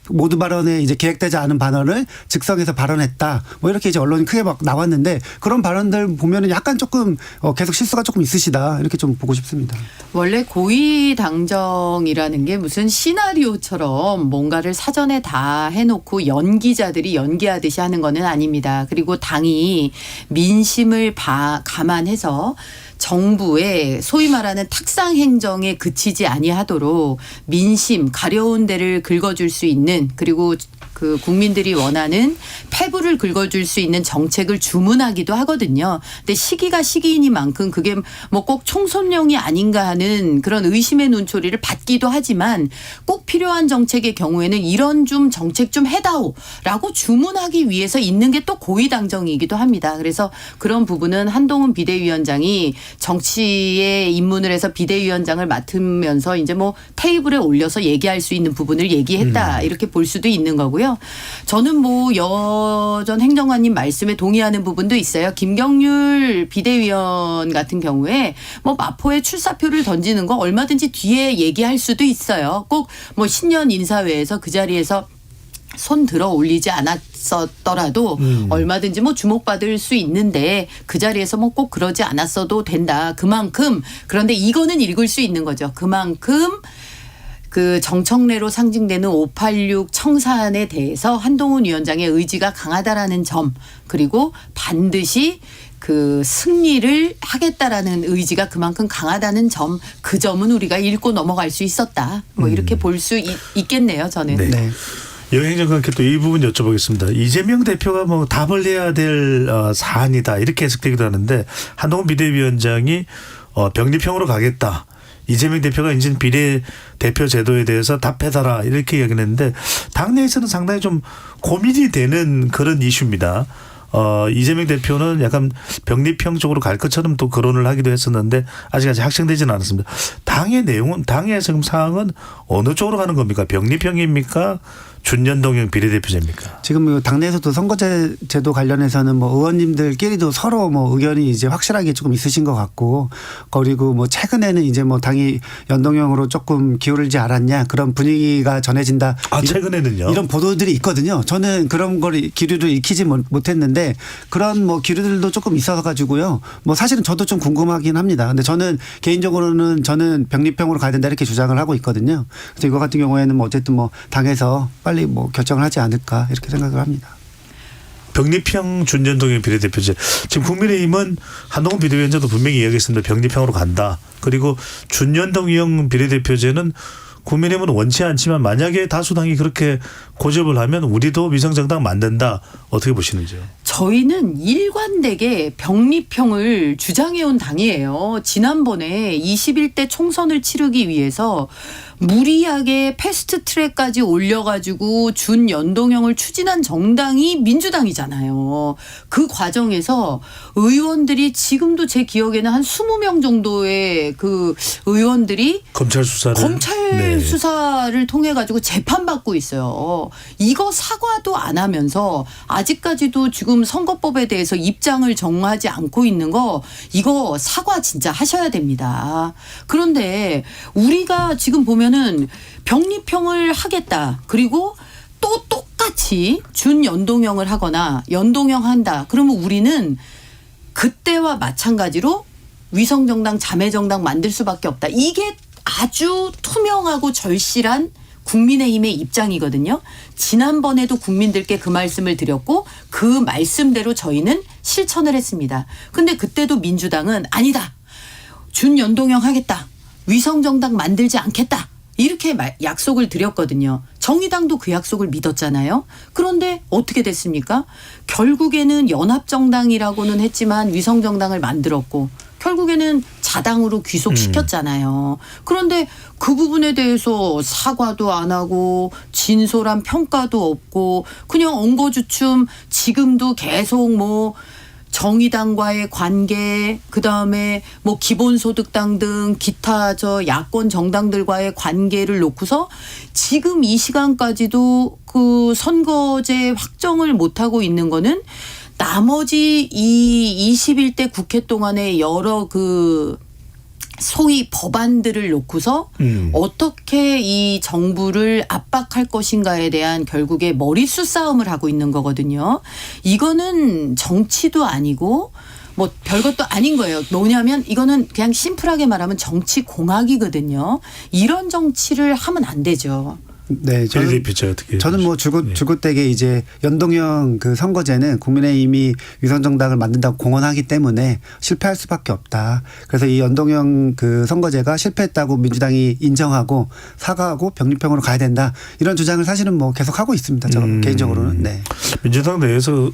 모두 발언에 이제 계획되지 않은 발언을 즉석에서 발언했다. 뭐 이렇게 이제 언론이 크게 막 나왔는데 그런 발언들 보면은 약간 조금 계속 실수가 조금 있으시다. 이렇게 좀 보고 싶습니다. 원래 고위 당정이라는 게 무슨 시나리오처럼 뭔가를 사전에 다 해놓고 연기자들이 연기하듯이 하는 거는 아닙니다. 그리고 당이 민심을 감안해서 정부의 소위 말하는 탁상 행정에 그치지 아니하도록 민심 가려운 데를 긁어줄 수 있는, 그리고 그 국민들이 원하는 폐부를 긁어줄 수 있는 정책을 주문하기도 하거든요. 근데 시기가 시기이니만큼 그게 뭐 꼭 총선용이 아닌가 하는 그런 의심의 눈초리를 받기도 하지만, 꼭 필요한 정책의 경우에는 이런 좀 정책 좀 해다오라고 주문하기 위해서 있는 게 또 고위당정이기도 합니다. 그래서 그런 부분은 한동훈 비대위원장이 정치에 입문을 해서 비대위원장을 맡으면서 이제 뭐 테이블에 올려서 얘기할 수 있는 부분을 얘기했다, 이렇게 볼 수도 있는 거고요. 저는 뭐 전 행정관님 말씀에 동의하는 부분도 있어요. 김경률 비대위원 같은 경우에 뭐 마포에 출사표를 던지는 거 얼마든지 뒤에 얘기할 수도 있어요. 꼭 뭐 신년 인사회에서 그 자리에서 손 들어 올리지 않았었더라도 얼마든지 뭐 주목받을 수 있는데, 그 자리에서 뭐 꼭 그러지 않았어도 된다. 그만큼, 그런데 이거는 읽을 수 있는 거죠. 그만큼 그 정청래로 상징되는 586 청산에 대해서 한동훈 위원장의 의지가 강하다라는 점, 그리고 반드시 그 승리를 하겠다라는 의지가 그만큼 강하다는 점, 그 점은 우리가 읽고 넘어갈 수 있었다. 뭐 이렇게 볼 수 있겠네요, 저는. 네. 여행정관께 또 이 부분 여쭤보겠습니다. 이재명 대표가 뭐 답을 해야 될 사안이다, 이렇게 해석되기도 하는데, 한동훈 비대위원장이 병리평으로 가겠다, 이재명 대표가 이제 비례대표 제도에 대해서 답해달라, 이렇게 이야기를 했는데, 당내에서는 상당히 좀 고민이 되는 그런 이슈입니다. 이재명 대표는 약간 병리평 쪽으로 갈 것처럼 또 거론을 하기도 했었는데 아직까지 확정되지는 않았습니다. 당의 내용은, 당의 지금 상황은 어느 쪽으로 가는 겁니까? 병리평입니까? 준연동형 비례대표제입니까? 지금 당내에서도 선거제도 관련해서는 뭐 의원님들끼리도 서로 뭐 의견이 이제 확실하게 조금 있으신 것 같고, 그리고 뭐 최근에는 이제 뭐 당이 연동형으로 조금 기울지 않았냐, 그런 분위기가 전해진다. 최근에는요? 이런 보도들이 있거든요. 저는 그런 걸 기류를 익히지 못했는데 그런 뭐 기류들도 조금 있어 가지고요. 뭐 사실은 저도 좀 궁금하긴 합니다. 근데 저는 개인적으로는 저는 병리평으로 가야 된다, 이렇게 주장을 하고 있거든요. 그래서 이거 같은 경우에는 뭐 어쨌든 뭐 당에서 빨리 뭐 결정을 하지 않을까, 이렇게 생각을 합니다. 병리평 준연동형 비례대표제. 지금 국민의힘은 한동훈 비대위원장도 분명히 이야기했습니다. 병리평으로 간다. 그리고 준연동형 비례대표제는 국민의힘은 원치 않지만 만약에 다수당이 그렇게 고집을 하면 우리도 위성정당 만든다. 어떻게 보시는지요? 저희는 일관되게 병리평을 주장해온 당이에요. 지난번에 21대 총선을 치르기 위해서 무리하게 패스트트랙까지 올려가지고 준연동형을 추진한 정당이 민주당이잖아요. 그 과정에서 의원들이 지금도 제 기억에는 한 20명 정도의 그 의원들이 검찰 수사를 통해 가지고 재판받고 있어요. 이거 사과도 안 하면서 아직까지도 지금 선거법에 대해서 입장을 정하지 않고 있는 거, 이거 사과 진짜 하셔야 됩니다. 그런데 우리가 지금 보면은 병리평을 하겠다, 그리고 또 똑같이 준연동형을 하거나 연동형 한다, 그러면 우리는 그때와 마찬가지로 위성정당, 자매정당 만들 수밖에 없다. 이게 아주 투명하고 절실한 국민의힘의 입장이거든요. 지난번에도 국민들께 그 말씀을 드렸고 그 말씀대로 저희는 실천을 했습니다. 근데 그때도 민주당은 아니다, 준연동형 하겠다, 위성정당 만들지 않겠다, 이렇게 약속을 드렸거든요. 정의당도 그 약속을 믿었잖아요. 그런데 어떻게 됐습니까? 결국에는 연합정당이라고는 했지만 위성정당을 만들었고 결국에는 자당으로 귀속시켰잖아요. 그런데 그 부분에 대해서 사과도 안 하고 진솔한 평가도 없고 그냥 엉거주춤 지금도 계속 뭐 정의당과의 관계, 그다음에 뭐 기본소득당 등 기타 야권 정당들과의 관계를 놓고서 지금 이 시간까지도 그 선거제 확정을 못하고 있는 거는 나머지 이 21대 국회 동안의 여러 그 소위 법안들을 놓고서 어떻게 이 정부를 압박할 것인가에 대한 결국에 머리수 싸움을 하고 있는 거거든요. 이거는 정치도 아니고 뭐 별것도 아닌 거예요. 뭐냐면 이거는 그냥 심플하게 말하면 정치 공학이거든요. 이런 정치를 하면 안 되죠. 네, 비례대표제 어떻게? 저는 뭐 줄곧,게 이제 연동형 그 선거제는 국민의힘이 위성정당을 만든다고 공언하기 때문에 실패할 수밖에 없다. 그래서 이 연동형 그 선거제가 실패했다고 민주당이 인정하고 사과하고 병립형으로 가야 된다. 이런 주장을 사실은 뭐 계속 하고 있습니다. 저 개인적으로는. 네. 민주당 내에서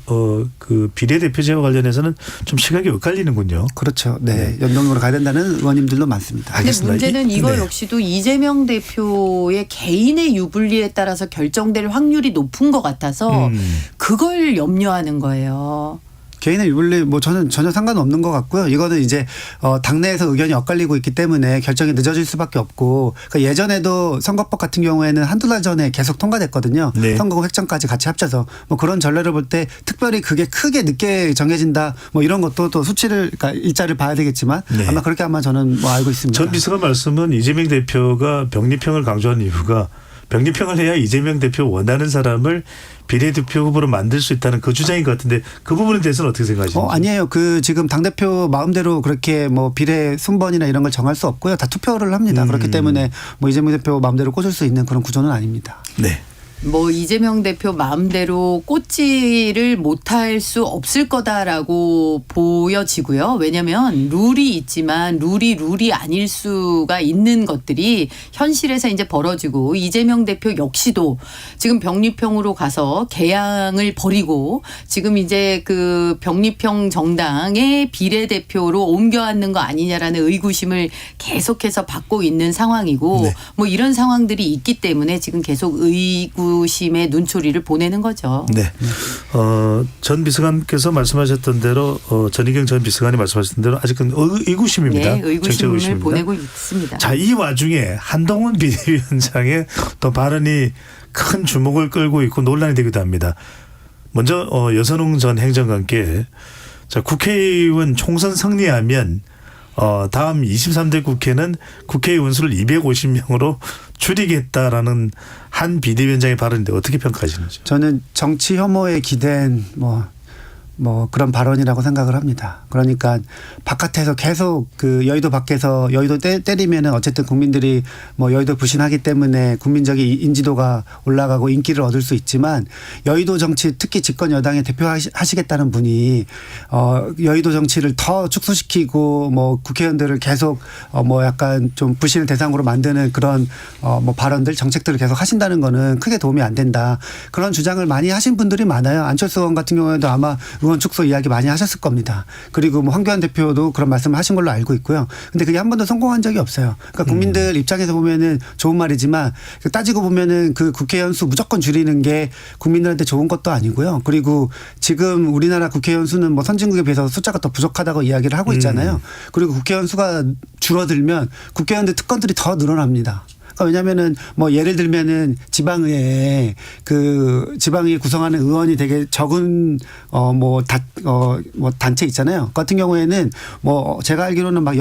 그 비례대표제와 관련해서는 좀 시각이 엇갈리는군요. 그렇죠. 네. 연동형으로 가야 된다는 의원님들도 많습니다. 근데 문제는 이거 역시도 이재명 대표의 개인의 유불리에 따라서 결정될 확률이 높은 것 같아서 그걸 염려하는 거예요. 개인의 유불리 뭐 저는 전혀 상관없는 것 같고요. 이거는 이제 당내에서 의견이 엇갈리고 있기 때문에 결정이 늦어질 수밖에 없고, 그러니까 예전에도 선거법 같은 경우에는 한두 달 전에 계속 통과됐거든요. 네. 선거구 획정까지 같이 합쳐서 뭐 그런 전례를 볼 때 특별히 그게 크게 늦게 정해진다 뭐 이런 것도 또 수치를 그러니까 일자를 봐야 되겠지만 네. 아마 그렇게 아마 저는 뭐 알고 있습니다. 전 비서관 말씀은 이재명 대표가 병립형을 강조한 이유가 병립형을 해야 이재명 대표 원하는 사람을 비례대표 후보로 만들 수 있다는 그 주장인 것 같은데 그 부분에 대해서는 어떻게 생각하시는지? 아니에요. 그 지금 당대표 마음대로 그렇게 뭐 비례 순번이나 이런 걸 정할 수 없고요. 다 투표를 합니다. 그렇기 때문에 뭐 이재명 대표 마음대로 꽂을 수 있는 그런 구조는 아닙니다. 네. 뭐 이재명 대표 마음대로 꽂지를 못할 수 없을 거다라고 보여지고요. 왜냐하면 룰이 있지만 룰이 아닐 수가 있는 것들이 현실에서 이제 벌어지고, 이재명 대표 역시도 지금 병립형으로 가서 개항을 버리고 지금 이제 그 병립형 정당의 비례대표로 옮겨앉는 거 아니냐라는 의구심을 계속해서 받고 있는 상황이고 네. 뭐 이런 상황들이 있기 때문에 지금 계속 의구심의 눈초리를 보내는 거죠. 네. 전 비서관께서 말씀하셨던 대로 전희경 전 비서관이 말씀하셨던 대로 아직은 의구심입니다. 네, 의구심을 보내고 있습니다. 자, 이 와중에 한동훈 비대위원장의 또 발언이 큰 주목을 끌고 있고 논란이 되기도 합니다. 먼저 여선웅 전 행정관께 자, 국회의원 총선 승리하면 다음 23대 국회는 국회의원 수를 250명으로 줄이겠다라는 한 비대위원장의 발언인데 어떻게 평가하시는지? 저는 정치 혐오에 기댄 뭐 그런 발언이라고 생각을 합니다. 그러니까 바깥에서 계속 그 여의도 밖에서 여의도 때리면은 어쨌든 국민들이 뭐 여의도 부신하기 때문에 국민적인 인지도가 올라가고 인기를 얻을 수 있지만 여의도 정치 특히 집권 여당에 대표하시겠다는 분이 여의도 정치를 더 축소시키고 뭐 국회의원들을 계속 뭐 약간 좀 부신을 대상으로 만드는 그런 뭐 발언들 정책들을 계속 하신다는 거는 크게 도움이 안 된다. 그런 주장을 많이 하신 분들이 많아요. 안철수 의원 같은 경우에도 아마 의원 축소 이야기 많이 하셨을 겁니다. 그리고 뭐 황교안 대표도 그런 말씀을 하신 걸로 알고 있고요. 근데 그게 한 번도 성공한 적이 없어요. 그러니까 국민들 입장에서 보면은 좋은 말이지만 따지고 보면은 그 국회의원 수 무조건 줄이는 게 국민들한테 좋은 것도 아니고요. 그리고 지금 우리나라 국회의원 수는 뭐 선진국에 비해서 숫자가 더 부족하다고 이야기를 하고 있잖아요. 그리고 국회의원 수가 줄어들면 국회의원들 특권들이 더 늘어납니다. 왜냐면은 뭐 예를 들면은 지방의회 지방의회 구성하는 의원이 되게 적은 뭐 단체 있잖아요. 그 같은 경우에는 뭐 제가 알기로는 막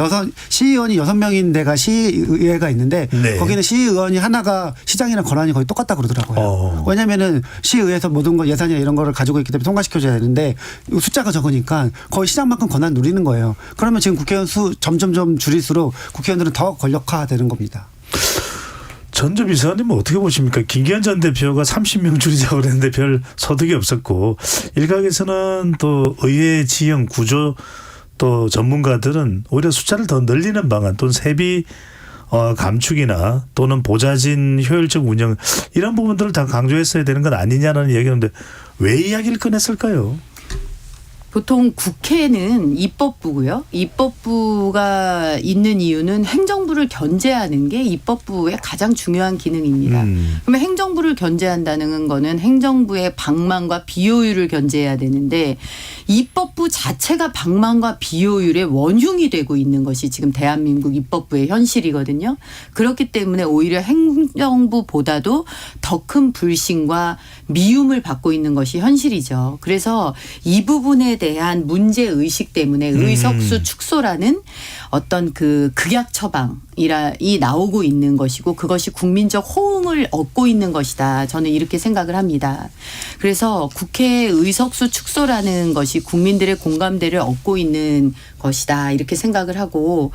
시의원이 6명인 데가 시의회가 있는데 네. 거기는 시의원이 하나가 시장이랑 권한이 거의 똑같다 그러더라고요. 왜냐면은 시의회에서 모든 거 예산이나 이런 거를 가지고 있기 때문에 통과시켜줘야 되는데 숫자가 적으니까 거의 시장만큼 권한 누리는 거예요. 그러면 지금 국회의원 수 점점 줄일수록 국회의원들은 더 권력화되는 겁니다. 전 비서관님은 어떻게 보십니까? 김기현 전 대표가 30명 줄이자고 그랬는데 별 소득이 없었고 일각에서는 또 의회 지형 구조 또 전문가들은 오히려 숫자를 더 늘리는 방안 또는 세비 감축이나 또는 보좌진 효율적 운영 이런 부분들을 다 강조했어야 되는 건 아니냐라는 얘기하는데 왜 이야기를 꺼냈을까요? 보통 국회는 입법부고요. 입법부가 있는 이유는 행정부를 견제하는 게 입법부의 가장 중요한 기능입니다. 그러면 행정부를 견제한다는 거는 행정부의 방망과 비효율을 견제해야 되는데 입법부 자체가 방망과 비효율의 원흉이 되고 있는 것이 지금 대한민국 입법부의 현실이거든요. 그렇기 때문에 오히려 행정부보다도 더 큰 불신과 미움을 받고 있는 것이 현실이죠. 그래서 이 부분에 대한 문제 의식 때문에 의석수 축소라는 어떤 그 극약 처방이 나오고 있는 것이고 그것이 국민적 호응을 얻고 있는 것이다. 저는 이렇게 생각을 합니다. 그래서 국회 의석수 축소라는 것이 국민들의 공감대를 얻고 있는 것이다. 이렇게 생각을 하고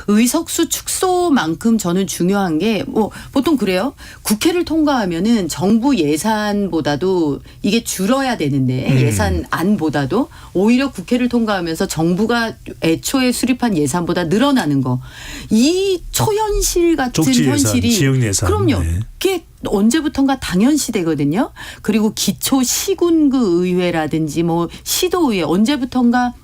의석수 축소만큼 저는 중요한 게 뭐 보통 그래요. 국회를 통과하면은 정부 예산보다도 이게 줄어야 되는데 예산안보다도 오히려 국회를 통과하면서 정부가 애초에 수립한 예산보다 늘어나는 거. 이 초현실 같은 쪽지 현실이 예산, 지역 예산. 그럼요. 네. 그게 언제부턴가 당연시되거든요. 그리고 기초 시군구 의회라든지 뭐 시도의회 언제부턴가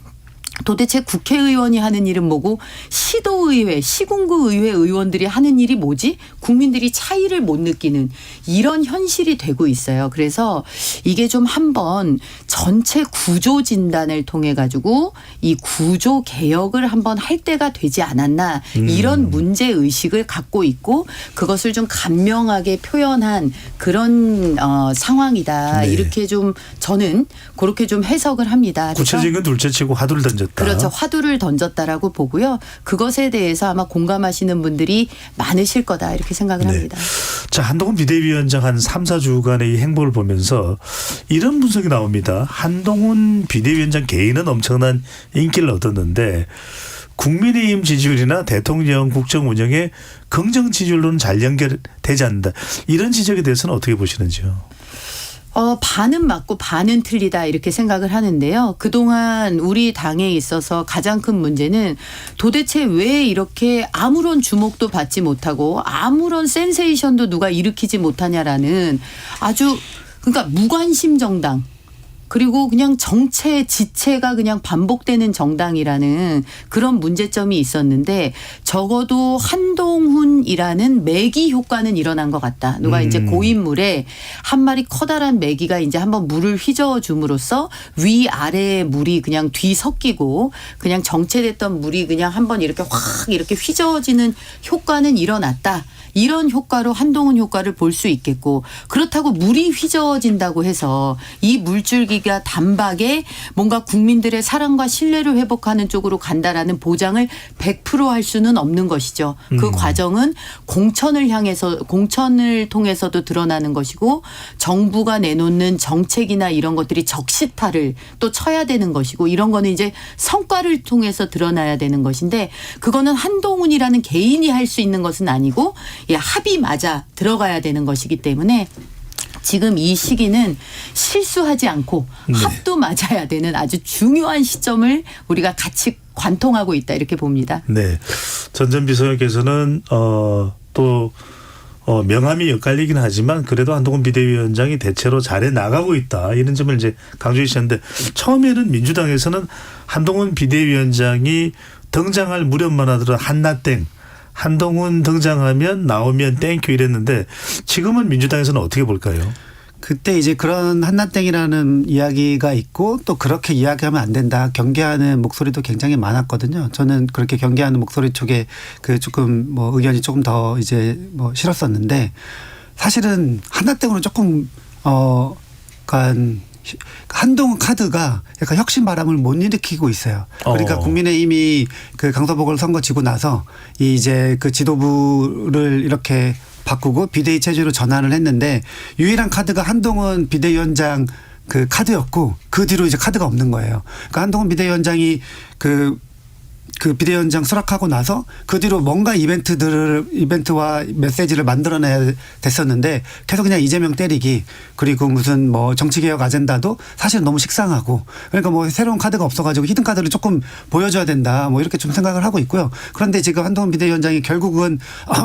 도대체 국회의원이 하는 일은 뭐고 시도의회, 시군구 의회 의원들이 하는 일이 뭐지? 국민들이 차이를 못 느끼는 이런 현실이 되고 있어요. 그래서 이게 좀 한번 전체 구조 진단을 통해 가지고 이 구조 개혁을 한번 할 때가 되지 않았나 이런 문제 의식을 갖고 있고 그것을 좀 간명하게 표현한 그런 상황이다. 네. 이렇게 좀 저는 그렇게 좀 해석을 합니다. 구체적인 건 둘째치고 화두를 던졌다. 그렇죠. 화두를 던졌다라고 보고요. 그것에 대해서 아마 공감하시는 분들이 많으실 거다 이렇게 생각을 합니다. 자, 한동훈 비대위원장 한 3, 4주간의 이 행보를 보면서 이런 분석이 나옵니다. 한동훈 비대위원장 개인은 엄청난 인기를 얻었는데 국민의힘 지지율이나 대통령 국정 운영에 긍정 지지율로는 잘 연결되지 않는다. 이런 지적에 대해서는 어떻게 보시는지요? 반은 맞고 반은 틀리다 이렇게 생각을 하는데요. 그동안 우리 당에 있어서 가장 큰 문제는 도대체 왜 이렇게 아무런 주목도 받지 못하고 아무런 센세이션도 누가 일으키지 못하냐라는 아주 그러니까 무관심 정당. 그리고 그냥 정체 지체가 그냥 반복되는 정당이라는 그런 문제점이 있었는데 적어도 한동훈이라는 매기 효과는 일어난 것 같다. 누가 이제 고인물에 한 마리 커다란 매기가 이제 한번 물을 휘저어줌으로써 위아래의 물이 그냥 뒤섞이고 그냥 정체됐던 물이 그냥 한번 이렇게 확 이렇게 휘저어지는 효과는 일어났다. 이런 효과로 한동훈 효과를 볼 수 있겠고 그렇다고 물이 휘저어진다고 해서 이 물줄기가 단박에 뭔가 국민들의 사랑과 신뢰를 회복하는 쪽으로 간다라는 보장을 100% 할 수는 없는 것이죠. 그 과정은 공천을 통해서도 드러나는 것이고 정부가 내놓는 정책이나 이런 것들이 적시타를 또 쳐야 되는 것이고 이런 거는 이제 성과를 통해서 드러나야 되는 것인데 그거는 한동훈이라는 개인이 할 수 있는 것은 아니고 합이 맞아 들어가야 되는 것이기 때문에 지금 이 시기는 실수하지 않고 합도 맞아야 되는 아주 중요한 시점을 우리가 같이 관통하고 있다 이렇게 봅니다. 네. 전 전 비서관께서는 또 명함이 엇갈리긴 하지만 그래도 한동훈 비대위원장이 대체로 잘해 나가고 있다. 이런 점을 이제 강조해 주셨는데 처음에는 민주당에서는 한동훈 비대위원장이 등장할 무렵만 하더라도 한나땡 한동훈 등장하면 나오면 땡큐 이랬는데 지금은 민주당에서는 어떻게 볼까요? 그때 이제 그런 한나땡이라는 이야기가 있고 또 그렇게 이야기하면 안 된다. 경계하는 목소리도 굉장히 많았거든요. 저는 그렇게 경계하는 목소리 쪽에 그 조금 뭐 의견이 조금 더 이제 뭐 싫었었는데 사실은 한나땡으로 조금 약간 한동훈 카드가 약간 혁신 바람을 못 일으키고 있어요. 그러니까 국민의힘이 그 강서보궐 선거 지고 나서 이제 그 지도부를 이렇게 바꾸고 비대위 체제로 전환을 했는데 유일한 카드가 한동훈 비대위원장 그 카드였고 그 뒤로 이제 카드가 없는 거예요. 그러니까 한동훈 비대위원장이 그 비대위원장 수락하고 나서 그 뒤로 뭔가 이벤트와 메시지를 만들어내야 됐었는데 계속 그냥 이재명 때리기 그리고 무슨 뭐 정치개혁 아젠다도 사실 너무 식상하고 그러니까 뭐 새로운 카드가 없어가지고 히든 카드를 조금 보여줘야 된다 뭐 이렇게 좀 생각을 하고 있고요. 그런데 지금 한동훈 비대위원장이 결국은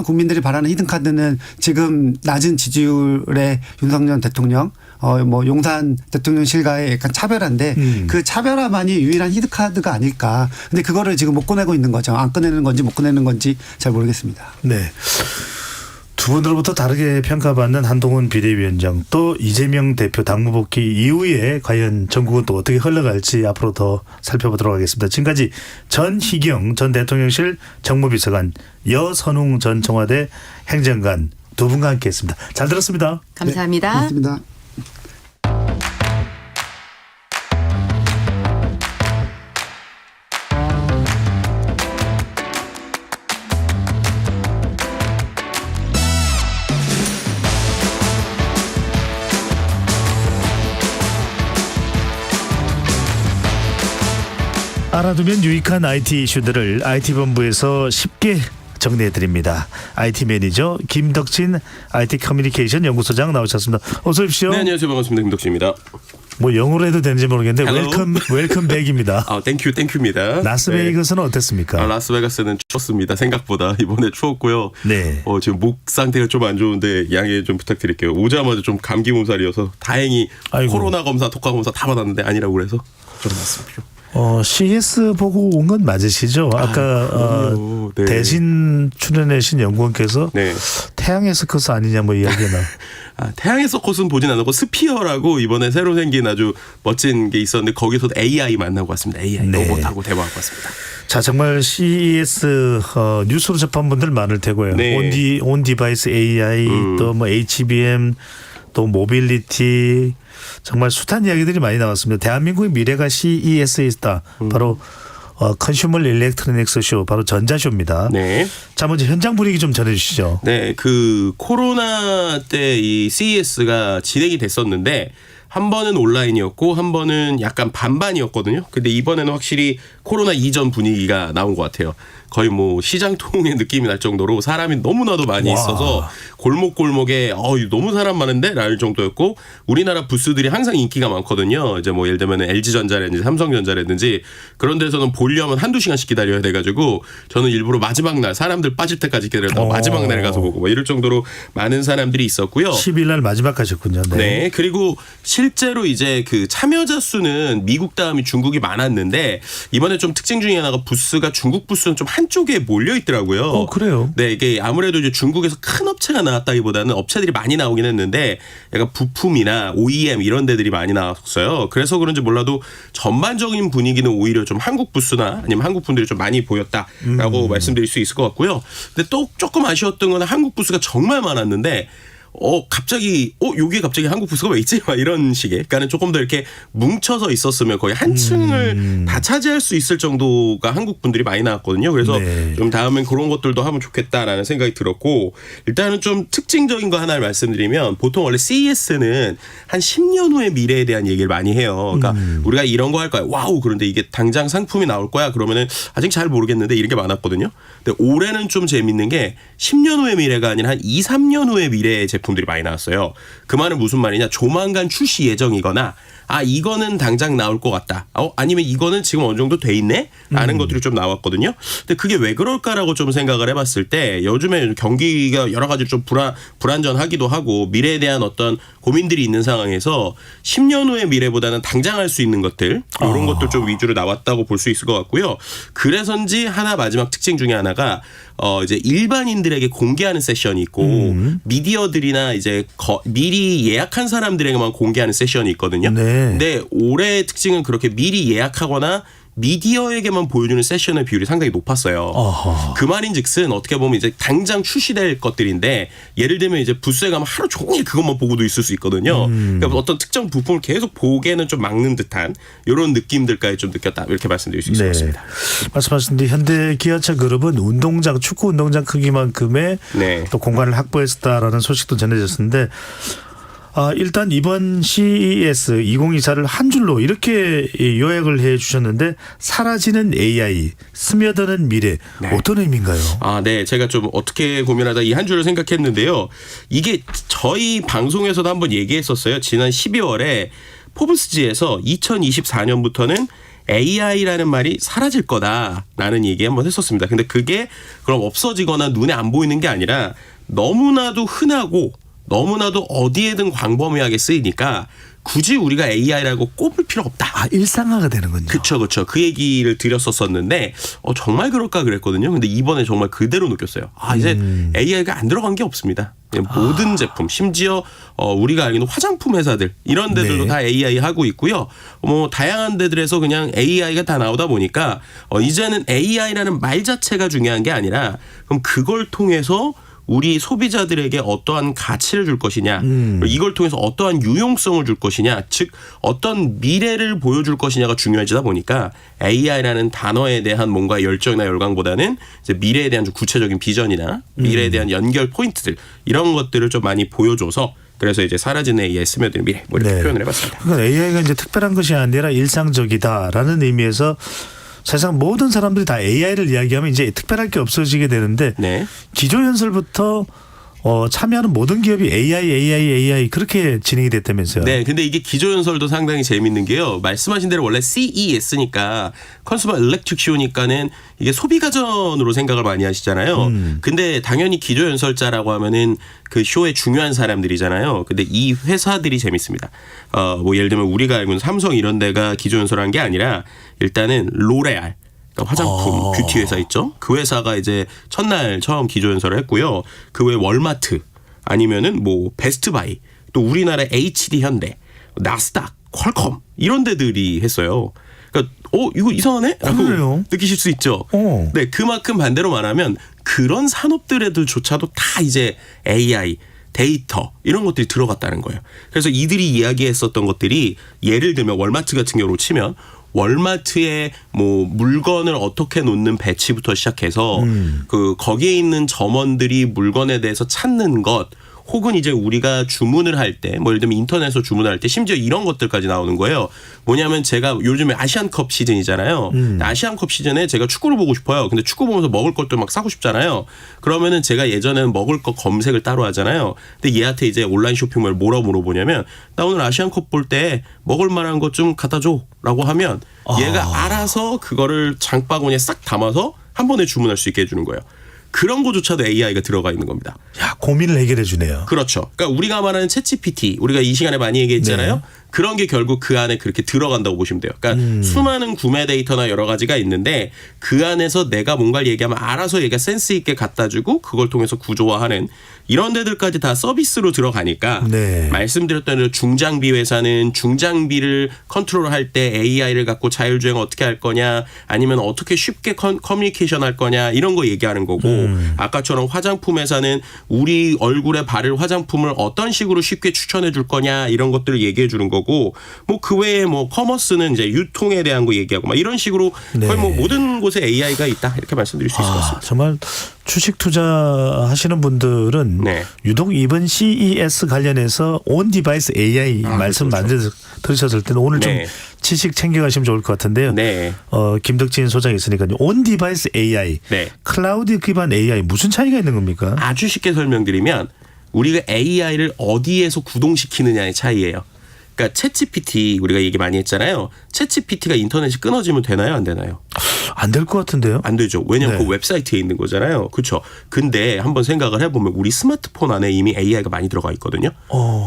국민들이 바라는 히든 카드는 지금 낮은 지지율의 윤석열 대통령 뭐 용산 대통령실과의 약간 차별화인데 그 차별화만이 유일한 히든카드가 아닐까. 근데 그거를 지금 못 꺼내고 있는 거죠. 안 꺼내는 건지 못 꺼내는 건지 잘 모르겠습니다. 네. 두 분으로부터 다르게 평가받는 한동훈 비대위원장 또 이재명 대표 당무 복귀 이후에 과연 전국은 또 어떻게 흘러갈지 앞으로 더 살펴보도록 하겠습니다. 지금까지 전희경 전 대통령실 정무비서관 여선웅 전 청와대 행정관 두 분과 함께했습니다. 잘 들었습니다. 감사합니다. 네, 고맙습니다. 알아두면 유익한 IT 이슈들을 IT본부에서 쉽게 정리해드립니다. IT 매니저 김덕진 IT 커뮤니케이션 연구소장 나오셨습니다. 어서 오십시오. 네, 안녕하세요. 반갑습니다. 김덕진입니다. 뭐 영어로 해도 되는지 모르겠는데 웰컴 백입니다. 땡큐입니다. 라스베이거스는 어땠습니까? 라스베가스는 추웠습니다. 생각보다 이번에 추웠고요. 네. 지금 목 상태가 좀 안 좋은데 양해 좀 부탁드릴게요. 오자마자 좀 감기 몸살이어서 다행히 코로나 검사, 독감 검사 다 받았는데 아니라고 그래서 걱정 많습니다. CS 보고 온 건 맞으시죠? 아까 네. 대신 출연하신 연구원께서 태양의 서커스 아니냐 뭐 이야기가 나. 태양의 서커스는 보진 않았고 스피어라고 이번에 새로 생긴 아주 멋진 게 있었는데 거기서도 AI 만나고 왔습니다. AI 로봇하고 대화하고 왔습니다. 자, 정말 CES 뉴스로 접한 분들 많을 테고요. 온 디바이스 AI 또 뭐 HBM 또 모빌리티 정말 숱한 이야기들이 많이 나왔습니다. 대한민국의 미래가 CES에 있다. 바로 컨슈머 일렉트로닉스 쇼, 바로 전자쇼입니다. 네. 자, 먼저 현장 분위기 좀 전해주시죠. 네, 그 코로나 때 이 CES가 진행이 됐었는데 한 번은 온라인이었고 한 번은 약간 반반이었거든요. 근데 이번에는 확실히 코로나 이전 분위기가 나온 것 같아요. 거의 뭐 시장통의 느낌이 날 정도로 사람이 너무나도 많이 있어서 골목골목에 너무 사람 많은데? 라는 정도였고 우리나라 부스들이 항상 인기가 많거든요. 이제 뭐 예를 들면 LG전자라든지 삼성전자라든지 그런 데서는 보려면 한두 시간씩 기다려야 돼가지고 저는 일부러 마지막 날 사람들 빠질 때까지 기다렸다가 마지막 날에 가서 보고 뭐 이럴 정도로 많은 사람들이 있었고요. 10일 날 마지막 가셨군요. 네. 그리고 실제로 이제 그 참여자 수는 미국 다음이 중국이 많았는데 이번에 좀 특징 중에 하나가 부스가 중국 부스는 좀 한쪽에 몰려 있더라고요. 그래요? 네, 이게 아무래도 이제 중국에서 큰 업체가 나왔다기보다는 업체들이 많이 나오긴 했는데 약간 부품이나 OEM 이런 데들이 많이 나왔어요. 그래서 그런지 몰라도 전반적인 분위기는 오히려 좀 한국 부스나 아니면 한국 분들이 좀 많이 보였다라고 말씀드릴 수 있을 것 같고요. 근데 또 조금 아쉬웠던 건 한국 부스가 정말 많았는데 갑자기 여기에 갑자기 한국 부스가 왜 있지? 막 이런 식의. 그러니까는 조금 더 이렇게 뭉쳐서 있었으면 거의 한 층을 다 차지할 수 있을 정도가 한국 분들이 많이 나왔거든요. 그래서 좀 다음엔 그런 것들도 하면 좋겠다라는 생각이 들었고 일단은 좀 특징적인 거 하나를 말씀드리면 보통 원래 CES는 한 10년 후의 미래에 대한 얘기를 많이 해요. 그러니까 우리가 이런 거 할 거야. 와우. 그런데 이게 당장 상품이 나올 거야. 그러면은 아직 잘 모르겠는데 이런 게 많았거든요. 근데 올해는 좀 재밌는 게 10년 후의 미래가 아니라 한 2, 3년 후의 미래의 제품들이 많이 나왔어요. 그 말은 무슨 말이냐? 조만간 출시 예정이거나 이거는 당장 나올 것 같다. 아니면 이거는 지금 어느 정도 돼 있네? 라는 것들이 좀 나왔거든요. 근데 그게 왜 그럴까라고 좀 생각을 해봤을 때 요즘에 경기가 여러 가지 좀 불안전하기도 하고 미래에 대한 어떤 고민들이 있는 상황에서 10년 후의 미래보다는 당장 할 수 있는 것들 이런 것들 좀 위주로 나왔다고 볼 수 있을 것 같고요. 그래서인지 하나 마지막 특징 중에 하나가 이제 일반인들에게 공개하는 세션이 있고 미디어들이나 이제 미리 예약한 사람들에게만 공개하는 세션이 있거든요. 근데 올해의 특징은 그렇게 미리 예약하거나 미디어에게만 보여주는 세션의 비율이 상당히 높았어요. 그 말인즉슨 어떻게 보면 이제 당장 출시될 것들인데 예를 들면 이제 부스에 가면 하루 종일 그것만 보고도 있을 수 있거든요. 그러니까 어떤 특정 부품을 계속 보기에는 좀 막는 듯한 이런 느낌들까지 좀 느꼈다 이렇게 말씀드릴 수 있을 것 같습니다. 말씀하신 대로 현대 기아차 그룹은 운동장 축구 운동장 크기만큼의 또 공간을 확보했다라는 소식도 전해졌는데. 일단 이번 CES 2024를 한 줄로 이렇게 요약을 해 주셨는데 사라지는 AI, 스며드는 미래 어떤 의미인가요? 네. 제가 좀 어떻게 고민하다 이 한 줄을 생각했는데요. 이게 저희 방송에서도 한번 얘기했었어요. 지난 12월에 포브스지에서 2024년부터는 AI라는 말이 사라질 거다라는 얘기 한번 했었습니다. 근데 그게 그럼 없어지거나 눈에 안 보이는 게 아니라 너무나도 흔하고 너무나도 어디에든 광범위하게 쓰이니까 굳이 우리가 AI라고 꼽을 필요가 없다. 일상화가 되는군요. 그렇죠. 그 얘기를 드렸었는데 정말 그럴까 그랬거든요. 근데 이번에 정말 그대로 느꼈어요. 이제 AI가 안 들어간 게 없습니다. 모든 제품, 심지어 우리가 알기는 화장품 회사들 이런 데들도 다 AI 하고 있고요. 뭐 다양한 데들에서 그냥 AI가 다 나오다 보니까 이제는 AI라는 말 자체가 중요한 게 아니라 그럼 그걸 통해서 우리 소비자들에게 어떠한 가치를 줄 것이냐, 이걸 통해서 어떠한 유용성을 줄 것이냐, 즉 어떤 미래를 보여줄 것이냐가 중요해지다 보니까 AI라는 단어에 대한 뭔가 열정이나 열광보다는 이제 미래에 대한 좀 구체적인 비전이나 미래에 대한 연결 포인트들 이런 것들을 좀 많이 보여줘서 그래서 이제 사라지는 AI 스며드는 미래 뭐 이렇게 표현을 해봤습니다. 그러니까 AI가 이제 특별한 것이 아니라 일상적이다라는 의미에서 사실상 모든 사람들이 다 AI를 이야기하면 이제 특별할 게 없어지게 되는데 기조연설부터 참여하는 모든 기업이 AI 그렇게 진행이 됐다면서요. 네, 근데 이게 기조연설도 상당히 재밌는 게요. 말씀하신 대로 원래 CES니까 컨슈머 일렉트릭 쇼니까는 이게 소비가전으로 생각을 많이 하시잖아요. 근데 당연히 기조연설자라고 하면은 그 쇼의 중요한 사람들이잖아요. 근데 이 회사들이 재밌습니다. 뭐 예를 들면 우리가 알고 있는 삼성 이런 데가 기조연설한 게 아니라 일단은 로레알. 화장품 뷰티 회사 있죠. 그 회사가 이제 첫날 처음 기조연설을 했고요. 그 외에 월마트 아니면은 뭐 베스트바이 또 우리나라 HD 현대 나스닥 퀄컴 이런 데들이 했어요. 그러니까 이거 이상하네? 라고 느끼실 수 있죠. 네, 그만큼 반대로 말하면 그런 산업들에도조차도 다 이제 AI 데이터 이런 것들이 들어갔다는 거예요. 그래서 이들이 이야기했었던 것들이 예를 들면 월마트 같은 경우로 치면 월마트에 뭐 물건을 어떻게 놓는 배치부터 시작해서 그 거기에 있는 점원들이 물건에 대해서 찾는 것 혹은 이제 우리가 주문을 할 때 뭐 예를 들면 인터넷에서 주문할 때 심지어 이런 것들까지 나오는 거예요. 뭐냐면 제가 요즘에 아시안컵 시즌이잖아요. 아시안컵 시즌에 제가 축구를 보고 싶어요. 근데 축구 보면서 먹을 것도 막 사고 싶잖아요. 그러면은 제가 예전에는 먹을 거 검색을 따로 하잖아요. 근데 얘한테 이제 온라인 쇼핑몰 뭐라고 물어보냐면 나 오늘 아시안컵 볼 때 먹을 만한 것 좀 갖다 줘라고 하면 얘가 알아서 그거를 장바구니에 싹 담아서 한 번에 주문할 수 있게 해주는 거예요. 그런 거조차도 AI가 들어가 있는 겁니다. 야, 고민을 해결해 주네요. 그렇죠. 그러니까 우리가 말하는 챗GPT, 우리가 이 시간에 많이 얘기했잖아요. 네. 그런 게 결국 그 안에 그렇게 들어간다고 보시면 돼요. 그러니까 수많은 구매 데이터나 여러 가지가 있는데 그 안에서 내가 뭔가를 얘기하면 알아서 얘가 센스 있게 갖다 주고 그걸 통해서 구조화하는 이런 데들까지 다 서비스로 들어가니까 말씀드렸던 대로 중장비 회사는 중장비를 컨트롤할 때 AI를 갖고 자율주행 어떻게 할 거냐 아니면 어떻게 쉽게 커뮤니케이션 할 거냐 이런 거 얘기하는 거고 아까처럼 화장품 회사는 우리 얼굴에 바를 화장품을 어떤 식으로 쉽게 추천해 줄 거냐 이런 것들을 얘기해 주는 거고 뭐 그 외에 뭐 커머스는 이제 유통에 대한 거 얘기하고 막 이런 식으로 거의 뭐 모든 곳에 AI가 있다 이렇게 말씀드릴 수 있을 것 같습니다. 정말 주식 투자하시는 분들은 유독 이번 CES 관련해서 온 디바이스 AI 말씀 많이 들으셨을 때는 오늘 좀 지식 챙겨가시면 좋을 것 같은데요. 김덕진 소장이 있으니까요. 온 디바이스 AI, 클라우드 기반 AI 무슨 차이가 있는 겁니까? 아주 쉽게 설명드리면 우리가 AI를 어디에서 구동시키느냐의 차이예요. 그러니까 챗GPT 우리가 얘기 많이 했잖아요. 챗GPT가 인터넷이 끊어지면 되나요? 안 되나요? 안 될 것 같은데요? 안 되죠. 왜냐하면 그 웹사이트에 있는 거잖아요. 그렇죠. 근데 한번 생각을 해보면 우리 스마트폰 안에 이미 AI가 많이 들어가 있거든요.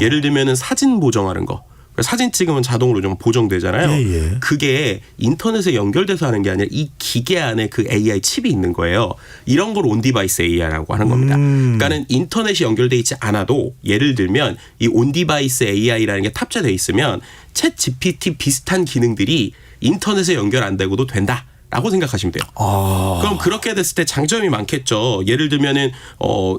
예를 들면은 사진 보정하는 거. 사진 찍으면 자동으로 좀 보정되잖아요. 그게 인터넷에 연결돼서 하는 게 아니라 이 기계 안에 그 AI 칩이 있는 거예요. 이런 걸 온디바이스 AI라고 하는 겁니다. 그러니까는 인터넷이 연결돼 있지 않아도 예를 들면 이 온디바이스 AI라는 게 탑재돼 있으면 챗 GPT 비슷한 기능들이 인터넷에 연결 안 되고도 된다. 라고 생각하시면 돼요. 그럼 그렇게 됐을 때 장점이 많겠죠. 예를 들면은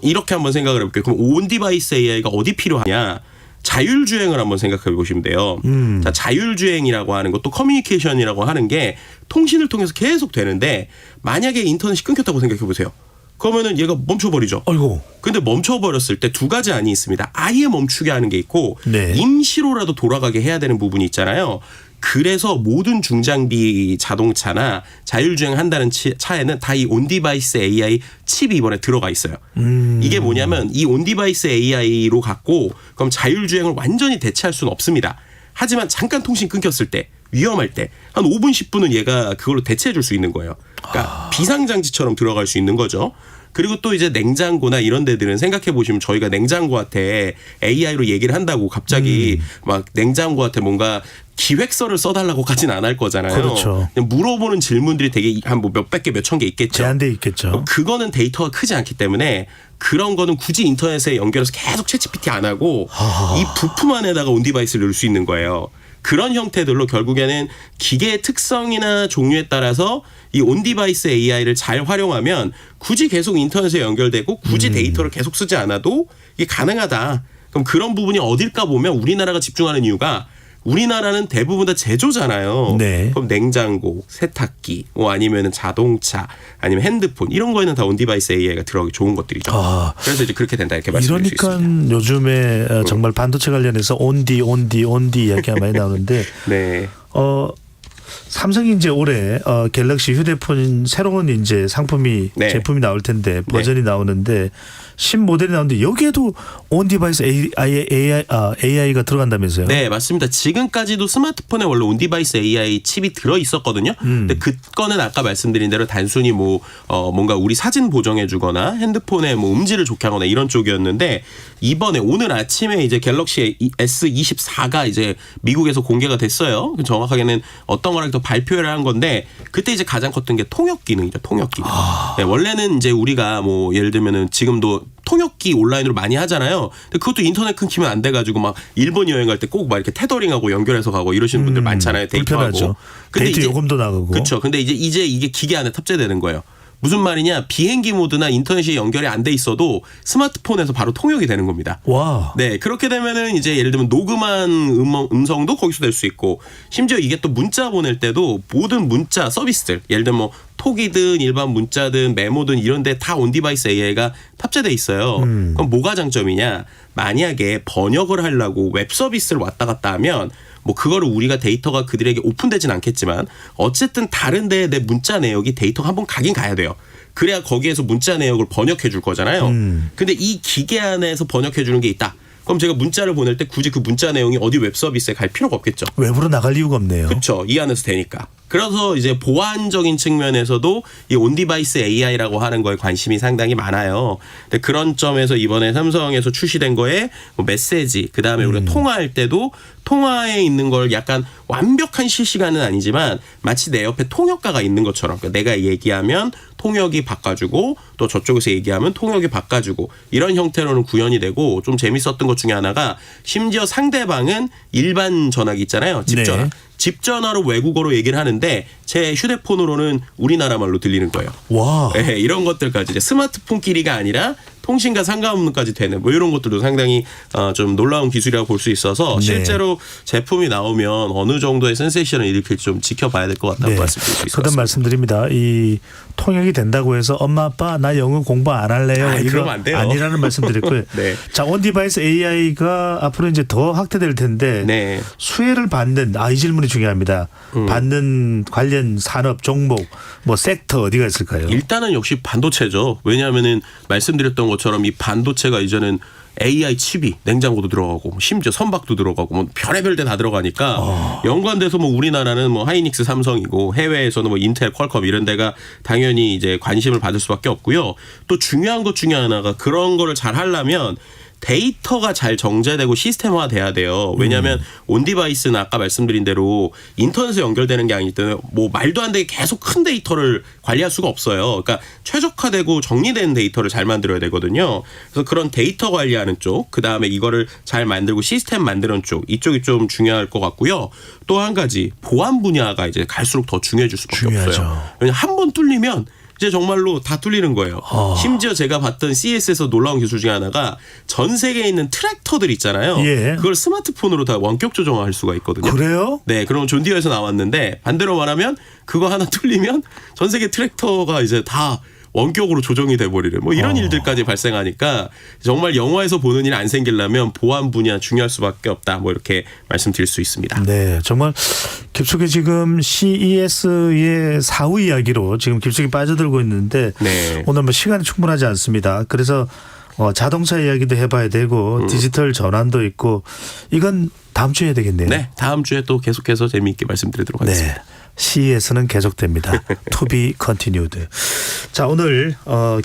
이렇게 한번 생각을 해볼게요. 그럼 온디바이스 AI가 어디 필요하냐? 자율주행을 한번 생각해 보시면 돼요. 자, 자율주행이라고 하는 것도 커뮤니케이션이라고 하는 게 통신을 통해서 계속 되는데 만약에 인터넷이 끊겼다고 생각해 보세요. 그러면은 얘가 멈춰버리죠. 아이고. 근데 멈춰버렸을 때 두 가지 안이 있습니다. 아예 멈추게 하는 게 있고 임시로라도 돌아가게 해야 되는 부분이 있잖아요. 그래서 모든 중장비 자동차나 자율주행 한다는 차에는 다 이 온디바이스 AI 칩이 이번에 들어가 있어요. 이게 뭐냐면 이 온디바이스 AI로 갖고 그럼 자율주행을 완전히 대체할 수는 없습니다. 하지만 잠깐 통신 끊겼을 때 위험할 때 한 5분 10분은 얘가 그걸로 대체해 줄 수 있는 거예요. 그러니까 비상장치처럼 들어갈 수 있는 거죠. 그리고 또 이제 냉장고나 이런 데들은 생각해 보시면 저희가 냉장고한테 AI로 얘기를 한다고 갑자기 막 냉장고한테 뭔가 기획서를 써달라고까지는 안 할 거잖아요. 그렇죠. 그냥 물어보는 질문들이 되게 한 뭐 몇백 개, 몇천 개 있겠죠. 제한돼 있겠죠. 그거는 데이터가 크지 않기 때문에 그런 거는 굳이 인터넷에 연결해서 계속 챗GPT 안 하고 이 부품 안에다가 온디바이스를 넣을 수 있는 거예요. 그런 형태들로 결국에는 기계의 특성이나 종류에 따라서 이 온디바이스 AI를 잘 활용하면 굳이 계속 인터넷에 연결되고 굳이 데이터를 계속 쓰지 않아도 이게 가능하다. 그럼 그런 부분이 어딜까 보면 우리나라가 집중하는 이유가 우리나라는 대부분 다 제조잖아요. 그럼 냉장고, 세탁기, 뭐 아니면은 자동차, 아니면 핸드폰 이런 거에는 다 온디바이스 AI가 들어가기 좋은 것들이죠. 그래서 이제 그렇게 된다 이렇게 말씀드릴 수 있습니다. 그러니까 요즘에 정말 반도체 관련해서 온디 이야기가 많이 나오는데 삼성이 이제 올해 갤럭시 휴대폰 새로운 이제 상품이 네. 제품이 나올 텐데 버전이 나오는데 신모델이 나오는데 여기에도 온 디바이스 AI가 들어간다면서요? 네, 맞습니다. 지금까지도 스마트폰에 원래 온 디바이스 AI 칩이 들어 있었거든요. 근데 그 거는 아까 말씀드린 대로 단순히 뭔가 우리 사진 보정해 주거나 핸드폰에 뭐 음질을 좋게 하거나 이런 쪽이었는데 이번에 오늘 아침에 이제 갤럭시 S24가 이제 미국에서 공개가 됐어요. 정확하게는 어떤 거랑 더 발표를 한 건데 그때 이제 가장 컸던 게 통역 기능이죠. 통역 기능. 네, 원래는 이제 우리가 뭐 예를 들면은 지금도 통역기 온라인으로 많이 하잖아요. 근데 그것도 인터넷 끊기면 안 돼가지고 막 일본 여행 갈 때 꼭 막 이렇게 테더링하고 연결해서 가고 이러시는 분들 많잖아요. 데이터하고. 불편하죠. 근데 데이터 이제 요금도 나가고. 그렇죠. 근데 이제 이게 기계 안에 탑재되는 거예요. 무슨 말이냐? 비행기 모드나 인터넷이 연결이 안 돼 있어도 스마트폰에서 바로 통역이 되는 겁니다. 와. 네, 그렇게 되면은 이제 예를 들면 녹음한 음성도 거기서 낼 수 있고 심지어 이게 또 문자 보낼 때도 모든 문자 서비스들 예를 들면 뭐 톡이든 일반 문자든 메모든 이런 데 다 온디바이스 AI가 탑재돼 있어요. 그럼 뭐가 장점이냐? 만약에 번역을 하려고 웹 서비스를 왔다 갔다 하면 뭐 그거를 우리가 데이터가 그들에게 오픈되진 않겠지만 어쨌든 다른 데에 내 문자 내역이 데이터가 한번 가긴 가야 돼요. 그래야 거기에서 문자 내역을 번역해 줄 거잖아요. 근데 이 기계 안에서 번역해 주는 게 있다. 그럼 제가 문자를 보낼 때 굳이 그 문자 내용이 어디 웹 서비스에 갈 필요가 없겠죠. 외부로 나갈 이유가 없네요. 그렇죠. 이 안에서 되니까. 그래서 이제 보안적인 측면에서도 이 온디바이스 AI라고 하는 거에 관심이 상당히 많아요. 근데 그런 점에서 이번에 삼성에서 출시된 거에 뭐 메시지, 그다음에 우리가 통화할 때도 통화에 있는 걸 약간 완벽한 실시간은 아니지만 마치 내 옆에 통역가가 있는 것처럼 그러니까 내가 얘기하면 통역이 바꿔주고 또 저쪽에서 얘기하면 통역이 바꿔주고 이런 형태로는 구현이 되고 좀 재밌었던 것 중에 하나가 심지어 상대방은 일반 전화기 있잖아요. 집전화. 네. 집전화로 외국어로 얘기를 하는데 제 휴대폰으로는 우리나라 말로 들리는 거예요. 와. 네, 이런 것들까지 이제 스마트폰끼리가 아니라 통신과 상관없는까지 되는 뭐 이런 것들도 상당히 좀 놀라운 기술이라고 볼 수 있어서 네. 실제로 제품이 나오면 어느 정도의 센세이션을 일으킬지 좀 지켜봐야 될 것 같다고 말씀드릴 수 있을 것 그다음 같습니다. 말씀드립니다. 이 통역이 된다고 해서 엄마 아빠 나 영어 공부 안 할래요. 아이, 이거 그러면 안 돼요. 아니라는 말씀드렸고요. 네. 자, 온디바이스 AI가 앞으로 이제 더 확대될 텐데 네. 수혜를 받는 이 질문이 중요합니다. 받는 관련 산업 종목 뭐 섹터 어디가 있을까요? 일단은 역시 반도체죠. 왜냐하면은 말씀드렸던 것처럼 이 반도체가 이제는 AI 칩이 냉장고도 들어가고 심지어 선박도 들어가고 뭐 별의별 데 다 들어가니까 연관돼서 뭐 우리나라는 뭐 하이닉스 삼성이고 해외에서는 뭐 인텔 퀄컴 이런 데가 당연히 이제 관심을 받을 수밖에 없고요. 또 중요한 것 중에 하나가 그런 거를 잘 하려면 데이터가 잘 정제되고 시스템화 돼야 돼요. 왜냐하면 온디바이스는 아까 말씀드린 대로 인터넷에 연결되는 게 아니기 때문에 뭐 말도 안 되게 계속 큰 데이터를 관리할 수가 없어요. 그러니까 최적화되고 정리된 데이터를 잘 만들어야 되거든요. 그래서 그런 데이터 관리하는 쪽, 그다음에 이거를 잘 만들고 시스템 만드는 쪽, 이쪽이 좀 중요할 것 같고요. 또 한 가지 보안 분야가 이제 갈수록 더 중요해질 수밖에 없어요. 왜냐하면 한 번 뚫리면 이제 정말로 다 뚫리는 거예요. 심지어 제가 봤던 CES에서 놀라운 기술 중에 하나가 전 세계에 있는 트랙터들 있잖아요. 예. 그걸 스마트폰으로 다 원격 조정할 수가 있거든요. 그래요? 네, 그럼 존 디어에서 나왔는데 반대로 말하면 그거 하나 뚫리면 전 세계 트랙터가 이제 다 원격으로 조정이 돼버리는 뭐 이런 일들까지 발생하니까 정말 영화에서 보는 일 안 생기려면 보안 분야 중요할 수밖에 없다. 뭐 이렇게 말씀드릴 수 있습니다. 네, 정말 깊숙이 지금 CES의 사후 이야기로 지금 깊숙이 빠져들고 있는데 네. 오늘 뭐 시간이 충분하지 않습니다. 그래서 자동차 이야기도 해봐야 되고 디지털 전환도 있고 이건 다음 주에 해야 되겠네요. 네, 다음 주에 또 계속해서 재미있게 말씀드리도록 하겠습니다. 네. CES는 계속됩니다. To be continued. 자, 오늘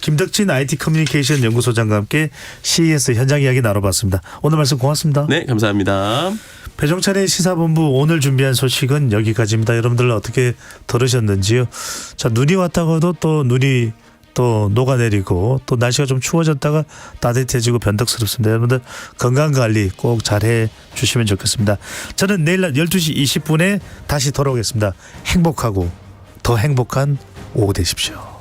김덕진 IT 커뮤니케이션 연구소장과 함께 CES 현장 이야기 나눠봤습니다. 오늘 말씀 고맙습니다. 네, 감사합니다. 배종찬의 시사본부 오늘 준비한 소식은 여기까지입니다. 여러분들 어떻게 들으셨는지요? 자, 눈이 왔다고 해도 또 눈이 또 녹아내리고 또 날씨가 좀 추워졌다가 따뜻해지고 변덕스럽습니다. 여러분들 건강관리 꼭 잘해 주시면 좋겠습니다. 저는 내일 낮 12시 20분에 다시 돌아오겠습니다. 행복하고 더 행복한 오후 되십시오.